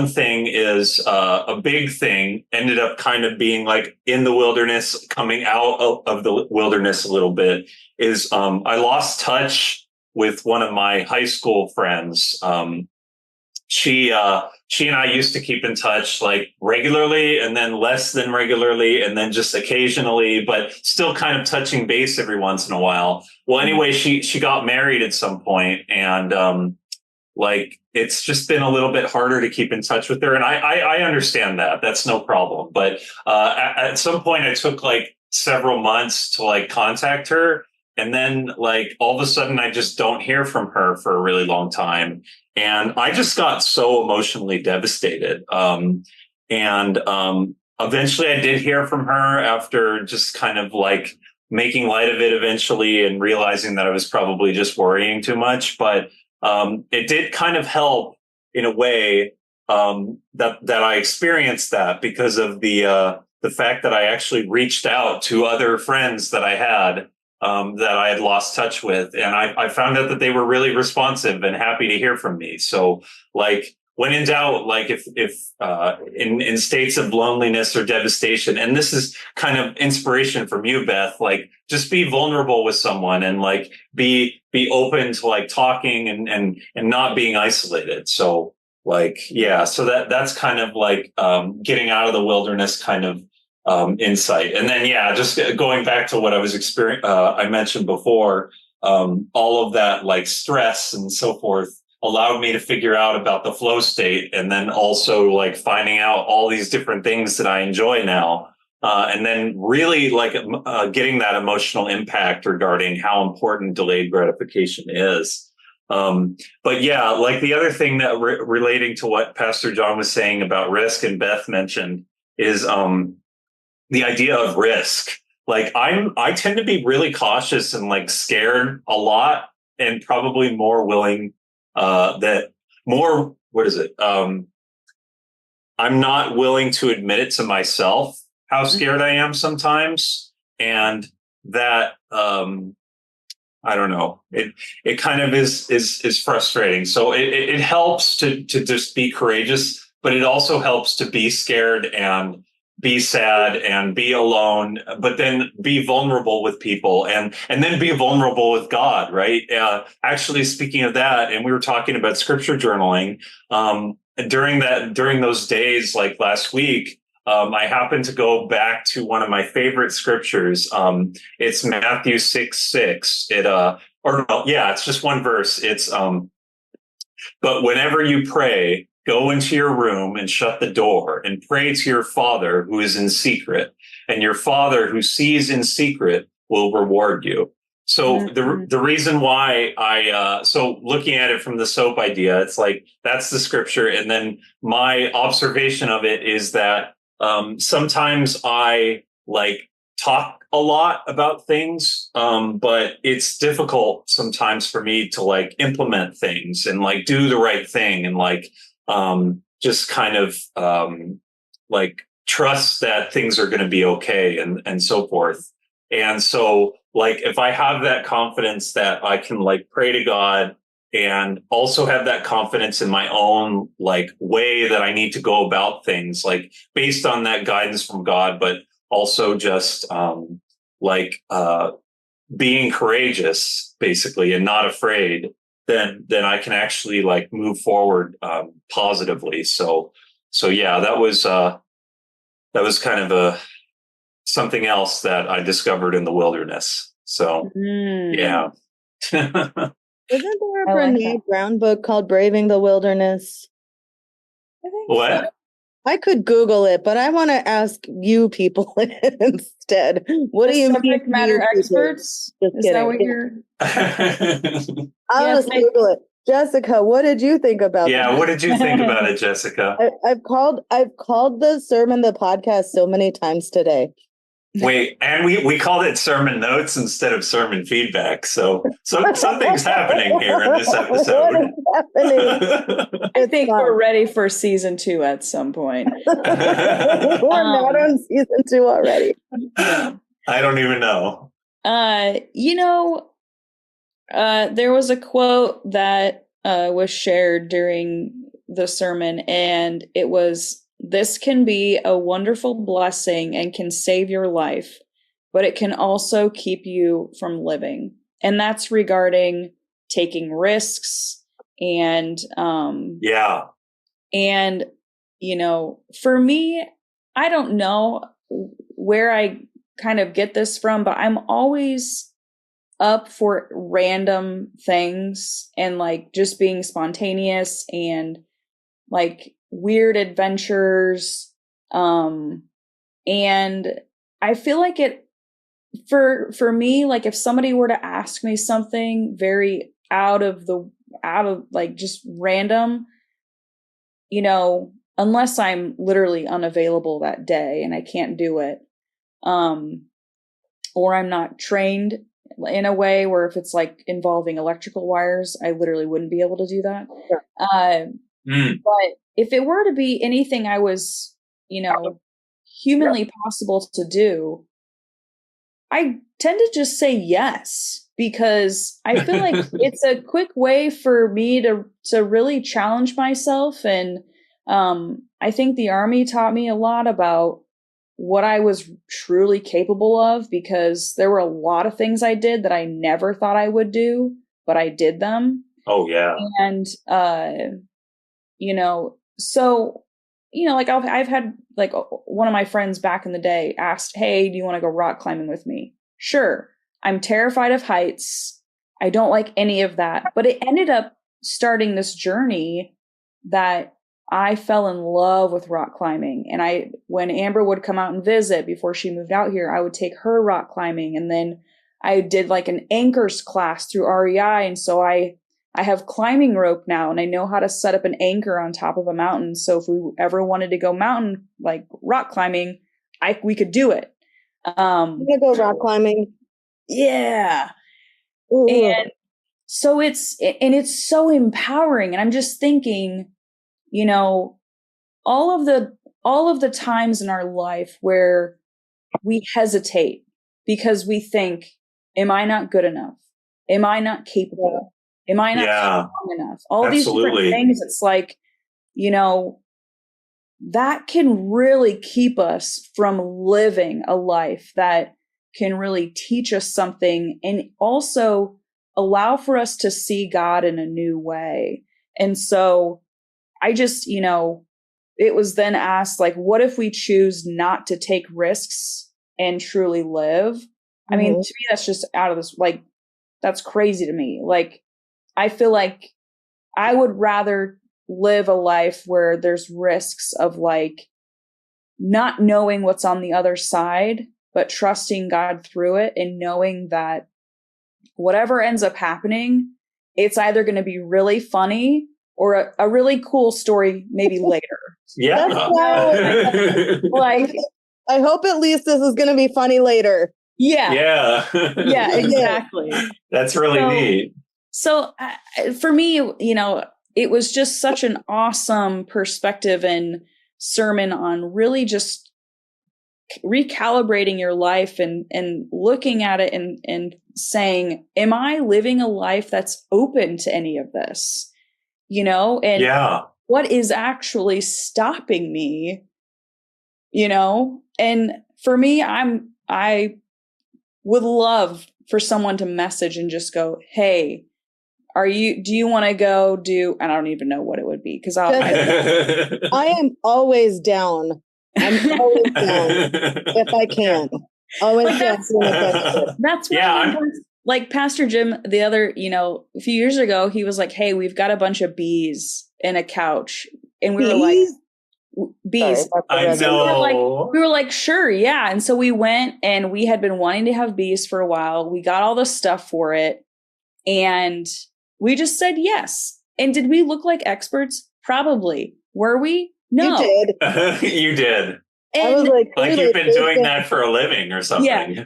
thing is a big thing ended up kind of being like in the wilderness, coming out of the wilderness a little bit, is I lost touch with one of my high school friends. She and I used to keep in touch like regularly, and then less than regularly, and then just occasionally, but still kind of touching base every once in a while. Well, anyway, she got married at some point, and like it's just been a little bit harder to keep in touch with her. And I understand that. That's no problem. But at some point I took like several months to like contact her. And then like all of a sudden I just don't hear from her for a really long time. And I just got so emotionally devastated. Eventually I did hear from her after just kind of like making light of it eventually, and realizing that I was probably just worrying too much. But it did kind of help in a way that I experienced that because of the fact that I actually reached out to other friends that I had that I had lost touch with. And I found out that they were really responsive and happy to hear from me. So like when in doubt, like if in states of loneliness or devastation, and this is kind of inspiration from you, Beth, like just be vulnerable with someone and like be open to like talking and not being isolated. So like, yeah, so that's kind of like getting out of the wilderness kind of insight. And then, yeah, just going back to what I was I mentioned before, all of that like stress and so forth allowed me to figure out about the flow state, and then also like finding out all these different things that I enjoy now. And then really like getting that emotional impact regarding how important delayed gratification is. But yeah, like the other thing that relating to what Pastor John was saying about risk and Beth mentioned is the idea of risk. Like I tend to be really cautious and like scared a lot, and probably more willing I'm not willing to admit it to myself how scared I am sometimes. And that I don't know, it kind of is frustrating. So it helps to just be courageous, but it also helps to be scared and be sad and be alone, but then be vulnerable with people and then be vulnerable with God, right? Actually, speaking of that, and we were talking about scripture journaling, during those days, like last week, I happened to go back to one of my favorite scriptures. It's Matthew 6:6. It's just one verse. It's, but whenever you pray, go into your room and shut the door and pray to your Father who is in secret, and your Father who sees in secret will reward you. So the reason why so looking at it from the soap idea, it's like, that's the scripture. And then my observation of it is that sometimes I like talk a lot about things, but it's difficult sometimes for me to like implement things and like do the right thing and like just kind of like trust that things are going to be okay and so forth. And so like if I have that confidence that I can like pray to God and also have that confidence in my own like way that I need to go about things, like based on that guidance from God, but also just being courageous basically and not afraid, then I can actually like move forward positively. So yeah, that was kind of something else that I discovered in the wilderness. So yeah. Isn't there a Brene Brown book called Braving the Wilderness? I think What? so. I could Google it, but I want to ask you people instead. What do you mean? Subject matter experts? Just Is kidding. that what you're? I'll just Google it. Jessica, what did you think about Yeah, that? what did you think about it, Jessica? I've called the sermon the podcast so many times today. Wait, and we called it sermon notes instead of sermon feedback. So something's happening here in this episode. What is happening? I think we're ready for season 2 at some point. We're not on season 2 already. I don't even know. There was a quote that was shared during the sermon, and it was, "This can be a wonderful blessing and can save your life, but it can also keep you from living." And that's regarding taking risks and Yeah. And for me, I don't know where I kind of get this from, but I'm always up for random things and like just being spontaneous and like weird adventures. And I feel like it, for me, like if somebody were to ask me something very out of like just random, unless I'm literally unavailable that day and I can't do it, or I'm not trained in a way where if it's like involving electrical wires, I literally wouldn't be able to do that. Sure. But if it were to be anything I was, humanly possible to do, I tend to just say yes, because I feel like it's a quick way for me to really challenge myself. And I think the Army taught me a lot about what I was truly capable of, because there were a lot of things I did that I never thought I would do, but I did them. Oh yeah. And, so, like I've had like one of my friends back in the day asked, "Hey, do you want to go rock climbing with me?" Sure. I'm terrified of heights. I don't like any of that, but it ended up starting this journey that I fell in love with rock climbing. And when Amber would come out and visit before she moved out here, I would take her rock climbing. And then I did like an anchors class through REI. And so I have climbing rope now, and I know how to set up an anchor on top of a mountain. So if we ever wanted to go mountain, like rock climbing, we could do it. I'm gonna go rock climbing. Yeah. Ooh. And so it's so empowering. And I'm just thinking, all of the times in our life where we hesitate because we think, am I not good enough? Am I not capable? Am I not strong enough? All these different things. It's like, that can really keep us from living a life that can really teach us something, and also allow for us to see God in a new way. And so I just, it was then asked, like, what if we choose not to take risks and truly live? I mean, to me, that's just out of this, like, that's crazy to me. Like, I feel like I would rather live a life where there's risks of like not knowing what's on the other side, but trusting God through it, and knowing that whatever ends up happening, it's either going to be really funny or a really cool story maybe later. Yeah. Like, I hope at least this is going to be funny later. Yeah. Yeah. Yeah, exactly. That's really neat. So for me, it was just such an awesome perspective and sermon on really just recalibrating your life and looking at it and saying, am I living a life that's open to any of this? And what is actually stopping me, and for me, I would love for someone to message and just go, hey, do you want to go do, and I don't even know what it would be, because I am always down. I'm always down if I can. Always down. That's why like Pastor Jim, a few years ago, he was like, hey, we've got a bunch of bees in a couch. And we were like, bees. I know. We were like, sure, yeah. And so we went, and we had been wanting to have bees for a while. We got all the stuff for it, and we just said yes. And did we look like experts? Probably. Were we? No. You did. You did. And I was like you've been doing that for a living or something. Yeah.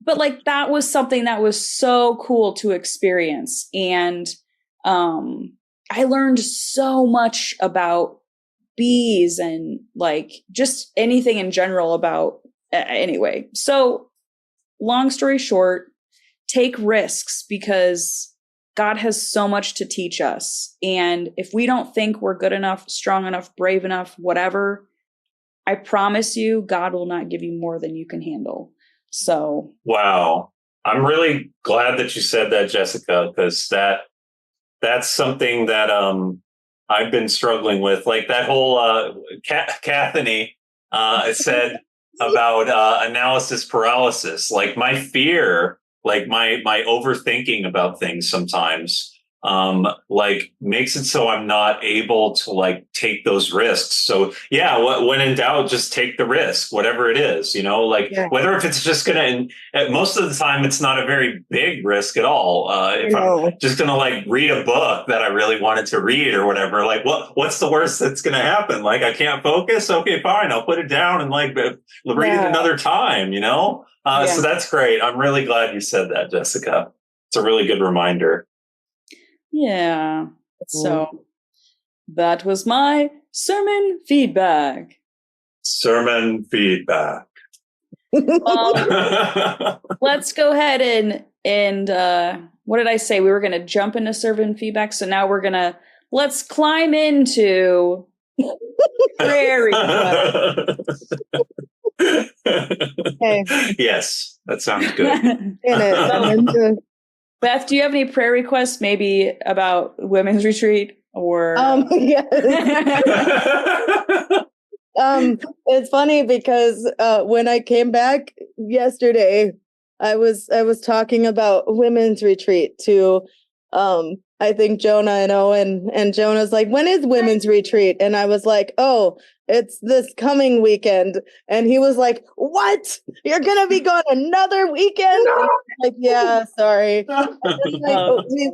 But like, that was something that was so cool to experience. And I learned so much about bees and like just anything in general about anyway. So long story short, take risks, because God has so much to teach us. And if we don't think we're good enough, strong enough, brave enough, whatever, I promise you, God will not give you more than you can handle. So. Wow. I'm really glad that you said that, Jessica, because that's something that I've been struggling with. Like that whole Cathany said about analysis paralysis. Like my fear, like my overthinking about things sometimes, like makes it so I'm not able to like take those risks. So yeah, when in doubt, just take the risk, whatever it is, whether if it's just going to, most of the time, it's not a very big risk at all. If I'm just going to like read a book that I really wanted to read or whatever, like what's the worst that's going to happen? Like I can't focus. Okay, fine. I'll put it down and like read it another time, So that's great. I'm really glad you said that, Jessica. It's a really good reminder. Yeah. So that was my sermon feedback. Sermon feedback. Let's go ahead and what did I say? We were going to jump into servant feedback. So now let's climb into prayer requests. Okay. Yes, that sounds good. Beth, do you have any prayer requests maybe about women's retreat or yes. It's funny because when I came back yesterday, I was talking about women's retreat to I think Jonah and Owen, and Jonah's like, when is women's retreat? And I was like, oh, it's this coming weekend. And he was like, what? You're gonna be gone another weekend? And I was like, yeah, sorry.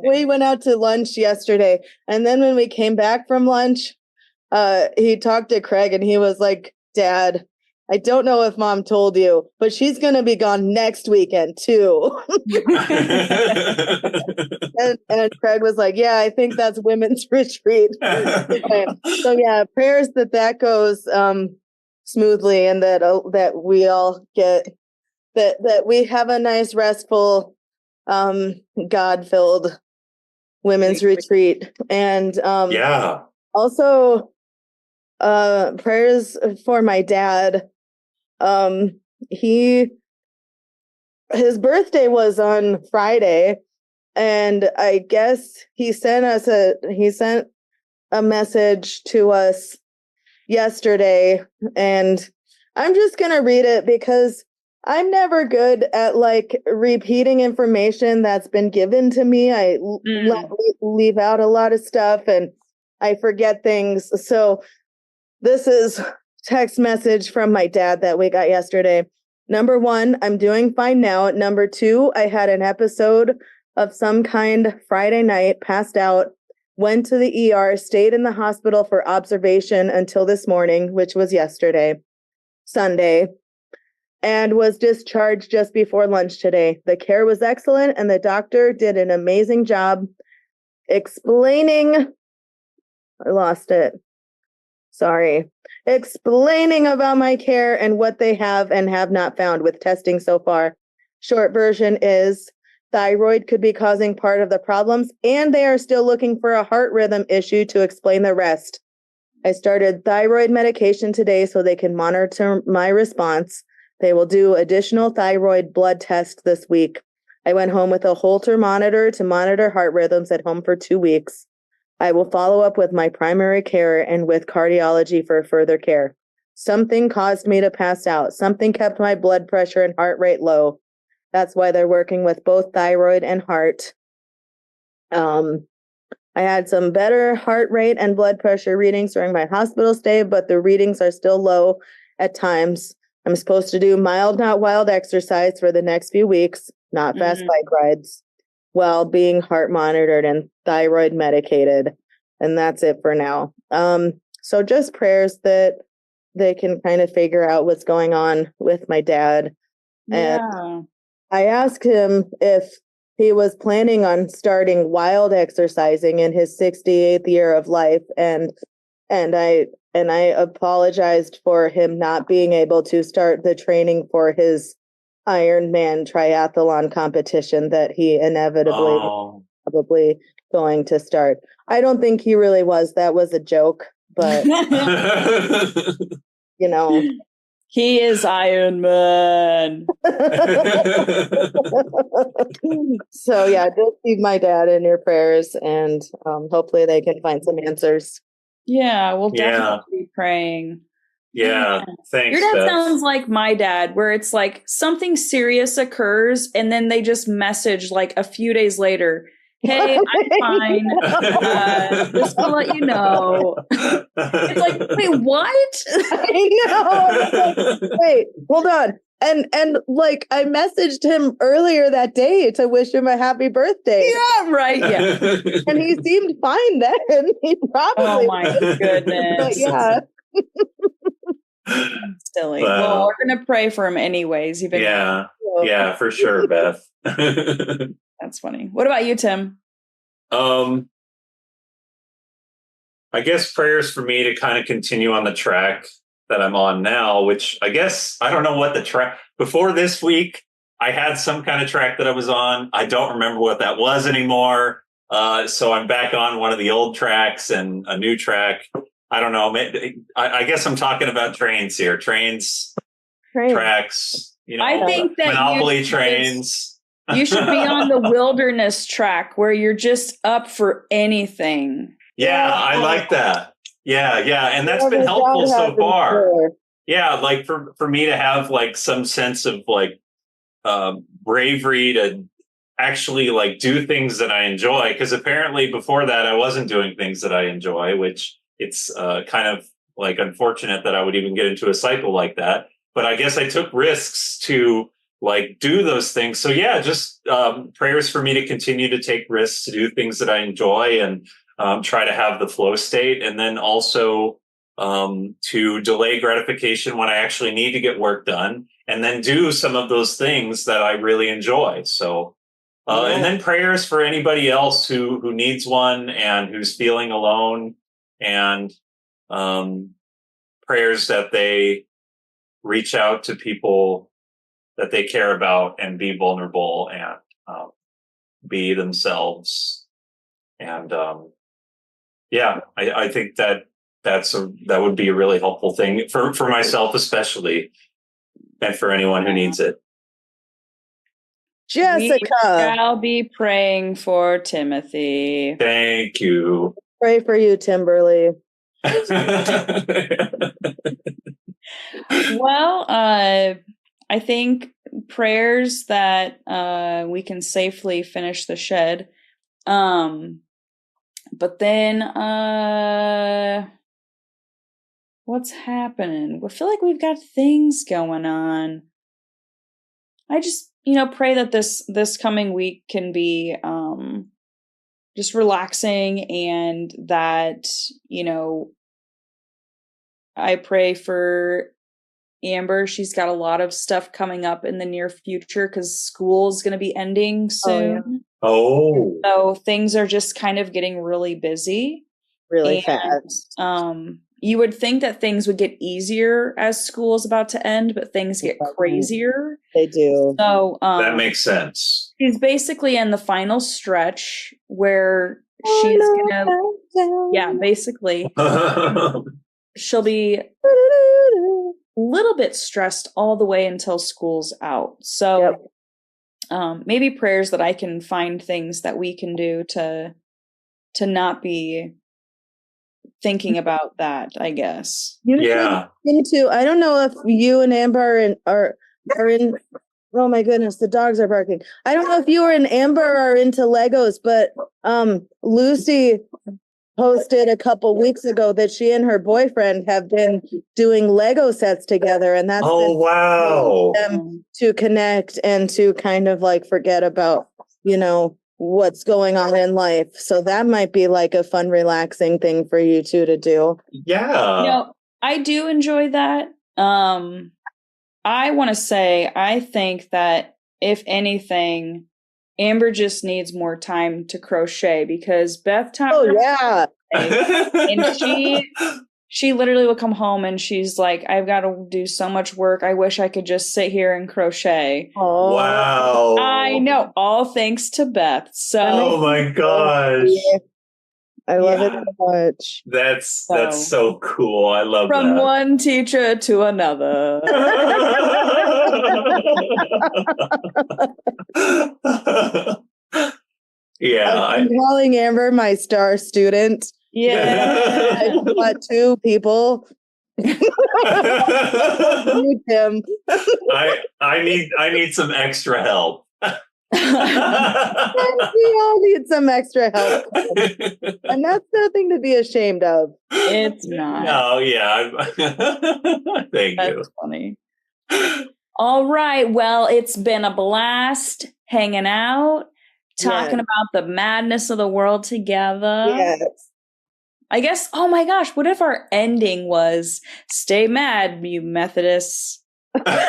We went out to lunch yesterday, and then when we came back from lunch, he talked to Craig and he was like, Dad, I don't know if Mom told you, but she's going to be gone next weekend too. and Craig was like, yeah, I think that's women's retreat. Okay. So yeah, prayers that goes smoothly, and that we all get, that we have a nice, restful, God-filled women's retreat. And yeah. Also, prayers for my dad. His birthday was on Friday, and I guess he sent a message to us yesterday, and I'm just gonna read it because I'm never good at like repeating information that's been given to me. I leave out a lot of stuff and I forget things. So this is text message from my dad that we got yesterday. Number 1, I'm doing fine now. Number 2, I had an episode of some kind Friday night, passed out, went to the ER, stayed in the hospital for observation until this morning, which was yesterday, Sunday, and was discharged just before lunch today. The care was excellent, and the doctor did an amazing job explaining about my care and what they have and have not found with testing so far. Short version is thyroid could be causing part of the problems, and they are still looking for a heart rhythm issue to explain the rest. I started thyroid medication today so they can monitor my response. They will do additional thyroid blood tests this week. I went home with a Holter monitor to monitor heart rhythms at home for 2 weeks. I will follow up with my primary care and with cardiology for further care. Something caused me to pass out. Something kept my blood pressure and heart rate low. That's why they're working with both thyroid and heart. I had some better heart rate and blood pressure readings during my hospital stay, but the readings are still low at times. I'm supposed to do mild, not wild exercise for the next few weeks, not fast bike rides, while being heart monitored and thyroid medicated. And that's it for now. So just prayers that they can kind of figure out what's going on with my dad. And I asked him if he was planning on starting wild exercising in his 68th year of life. And I apologized for him not being able to start the training for his Ironman triathlon competition that he inevitably probably going to start. I don't think he really was. That was a joke, but you know. He is Iron Man. So yeah, just keep my dad in your prayers, and hopefully they can find some answers. Yeah, we'll definitely be praying. Yeah, thanks. Your dad Beth. sounds like my dad, where it's like something serious occurs and then they just message like a few days later, hey, I'm fine. Just to let you know. It's like, wait, what? I know. Wait, hold on. And like I messaged him earlier that day to wish him a happy birthday. Yeah, right. Yeah. And he seemed fine then. He probably Oh my goodness. But yeah. Silly. Well, we're gonna pray for him anyways. Even yeah, for sure, Beth. That's funny. What about you, Tim? I guess prayers for me to kind of continue on the track that I'm on now, which I guess I don't know what the track before this week. I had some kind of track that I was on. I don't remember what that was anymore. So I'm back on one of the old tracks and a new track. I don't know. I guess I'm talking about trains here. Trains. Tracks. You know, I think that Monopoly trains. You should be on the wilderness track where you're just up for anything. Yeah, I like that. Yeah, and that's been helpful so far. Yeah, like for me to have like some sense of like bravery to actually like do things that I enjoy, because apparently before that I wasn't doing things that I enjoy, which it's kind of like unfortunate that I would even get into a cycle like that. But I guess I took risks to like do those things. So yeah, just prayers for me to continue to take risks, to do things that I enjoy, and try to have the flow state, and then also to delay gratification when I actually need to get work done, and then do some of those things that I really enjoy. So, and then prayers for anybody else who needs one and who's feeling alone, and prayers that they reach out to people that they care about and be vulnerable and be themselves. And I think that would be a really helpful thing for myself, especially, and for anyone who needs it. Jessica, I'll be praying for Timothy. Thank you. Pray for you, Timberly. Well, I think prayers that we can safely finish the shed. But then what's happening? I feel like we've got things going on. I just, pray that this coming week can be just relaxing, and that, I pray for Amber. She's got a lot of stuff coming up in the near future because school is going to be ending soon. So things are just kind of getting really busy. Really fast. You would think that things would get easier as school is about to end, but things get crazier. They do. So that makes sense. She's basically in the final stretch where she's going to, basically. She'll be a little bit stressed all the way until school's out. So maybe prayers that I can find things that we can do to not be thinking about that, I guess. I don't know if you and Amber are in. Oh my goodness, the dogs are barking. I don't know if you and Amber are into Legos, but Lucy posted a couple weeks ago that she and her boyfriend have been doing Lego sets together, and that's them to connect and to kind of like forget about what's going on in life. So that might be like a fun, relaxing thing for you two to do. Yeah. I do enjoy that. I want to say, I think that if anything, Amber just needs more time to crochet, because Beth taught her and she literally will come home and she's like, I've got to do so much work. I wish I could just sit here and crochet. Oh, wow. I know. All thanks to Beth. So, oh my gosh. I love it so much. That's so cool. I love from that. one teacher to another. Yeah. I'm calling Amber my star student. Yeah. I've got two people. Him. I need some extra help. We all need some extra help. And that's nothing to be ashamed of. It's not. No, yeah. Thank That's you. funny. All right. Well, it's been a blast hanging out, talking about the madness of the world together. Yes. I guess, oh my gosh, what if our ending was stay mad, you Methodists? I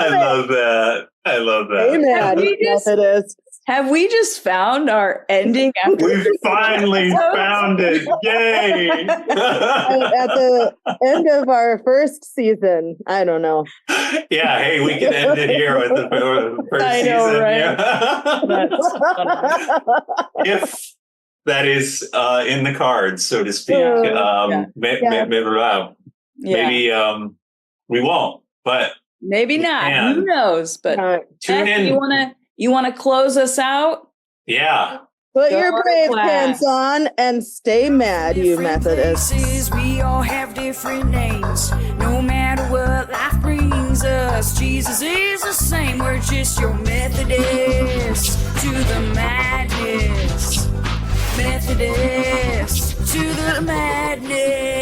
love that. Stay mad, you Methodists. Have we just found our ending after We've finally found it. Yay. At the end of our first season. I don't know. Yeah, hey, we can end it here with the first I know, season. right? Yeah. If that is in the cards, so to speak. Yeah. Maybe we won't, but maybe not. can. Who knows? But Tune Beth, in. you wanna close us out? Yeah. Put Go your to brave class. pants on and stay mad, you Different Methodists. places, we all have different names. No matter what life brings us, Jesus is the same. We're just your Methodist to the madness. Methodist to the madness.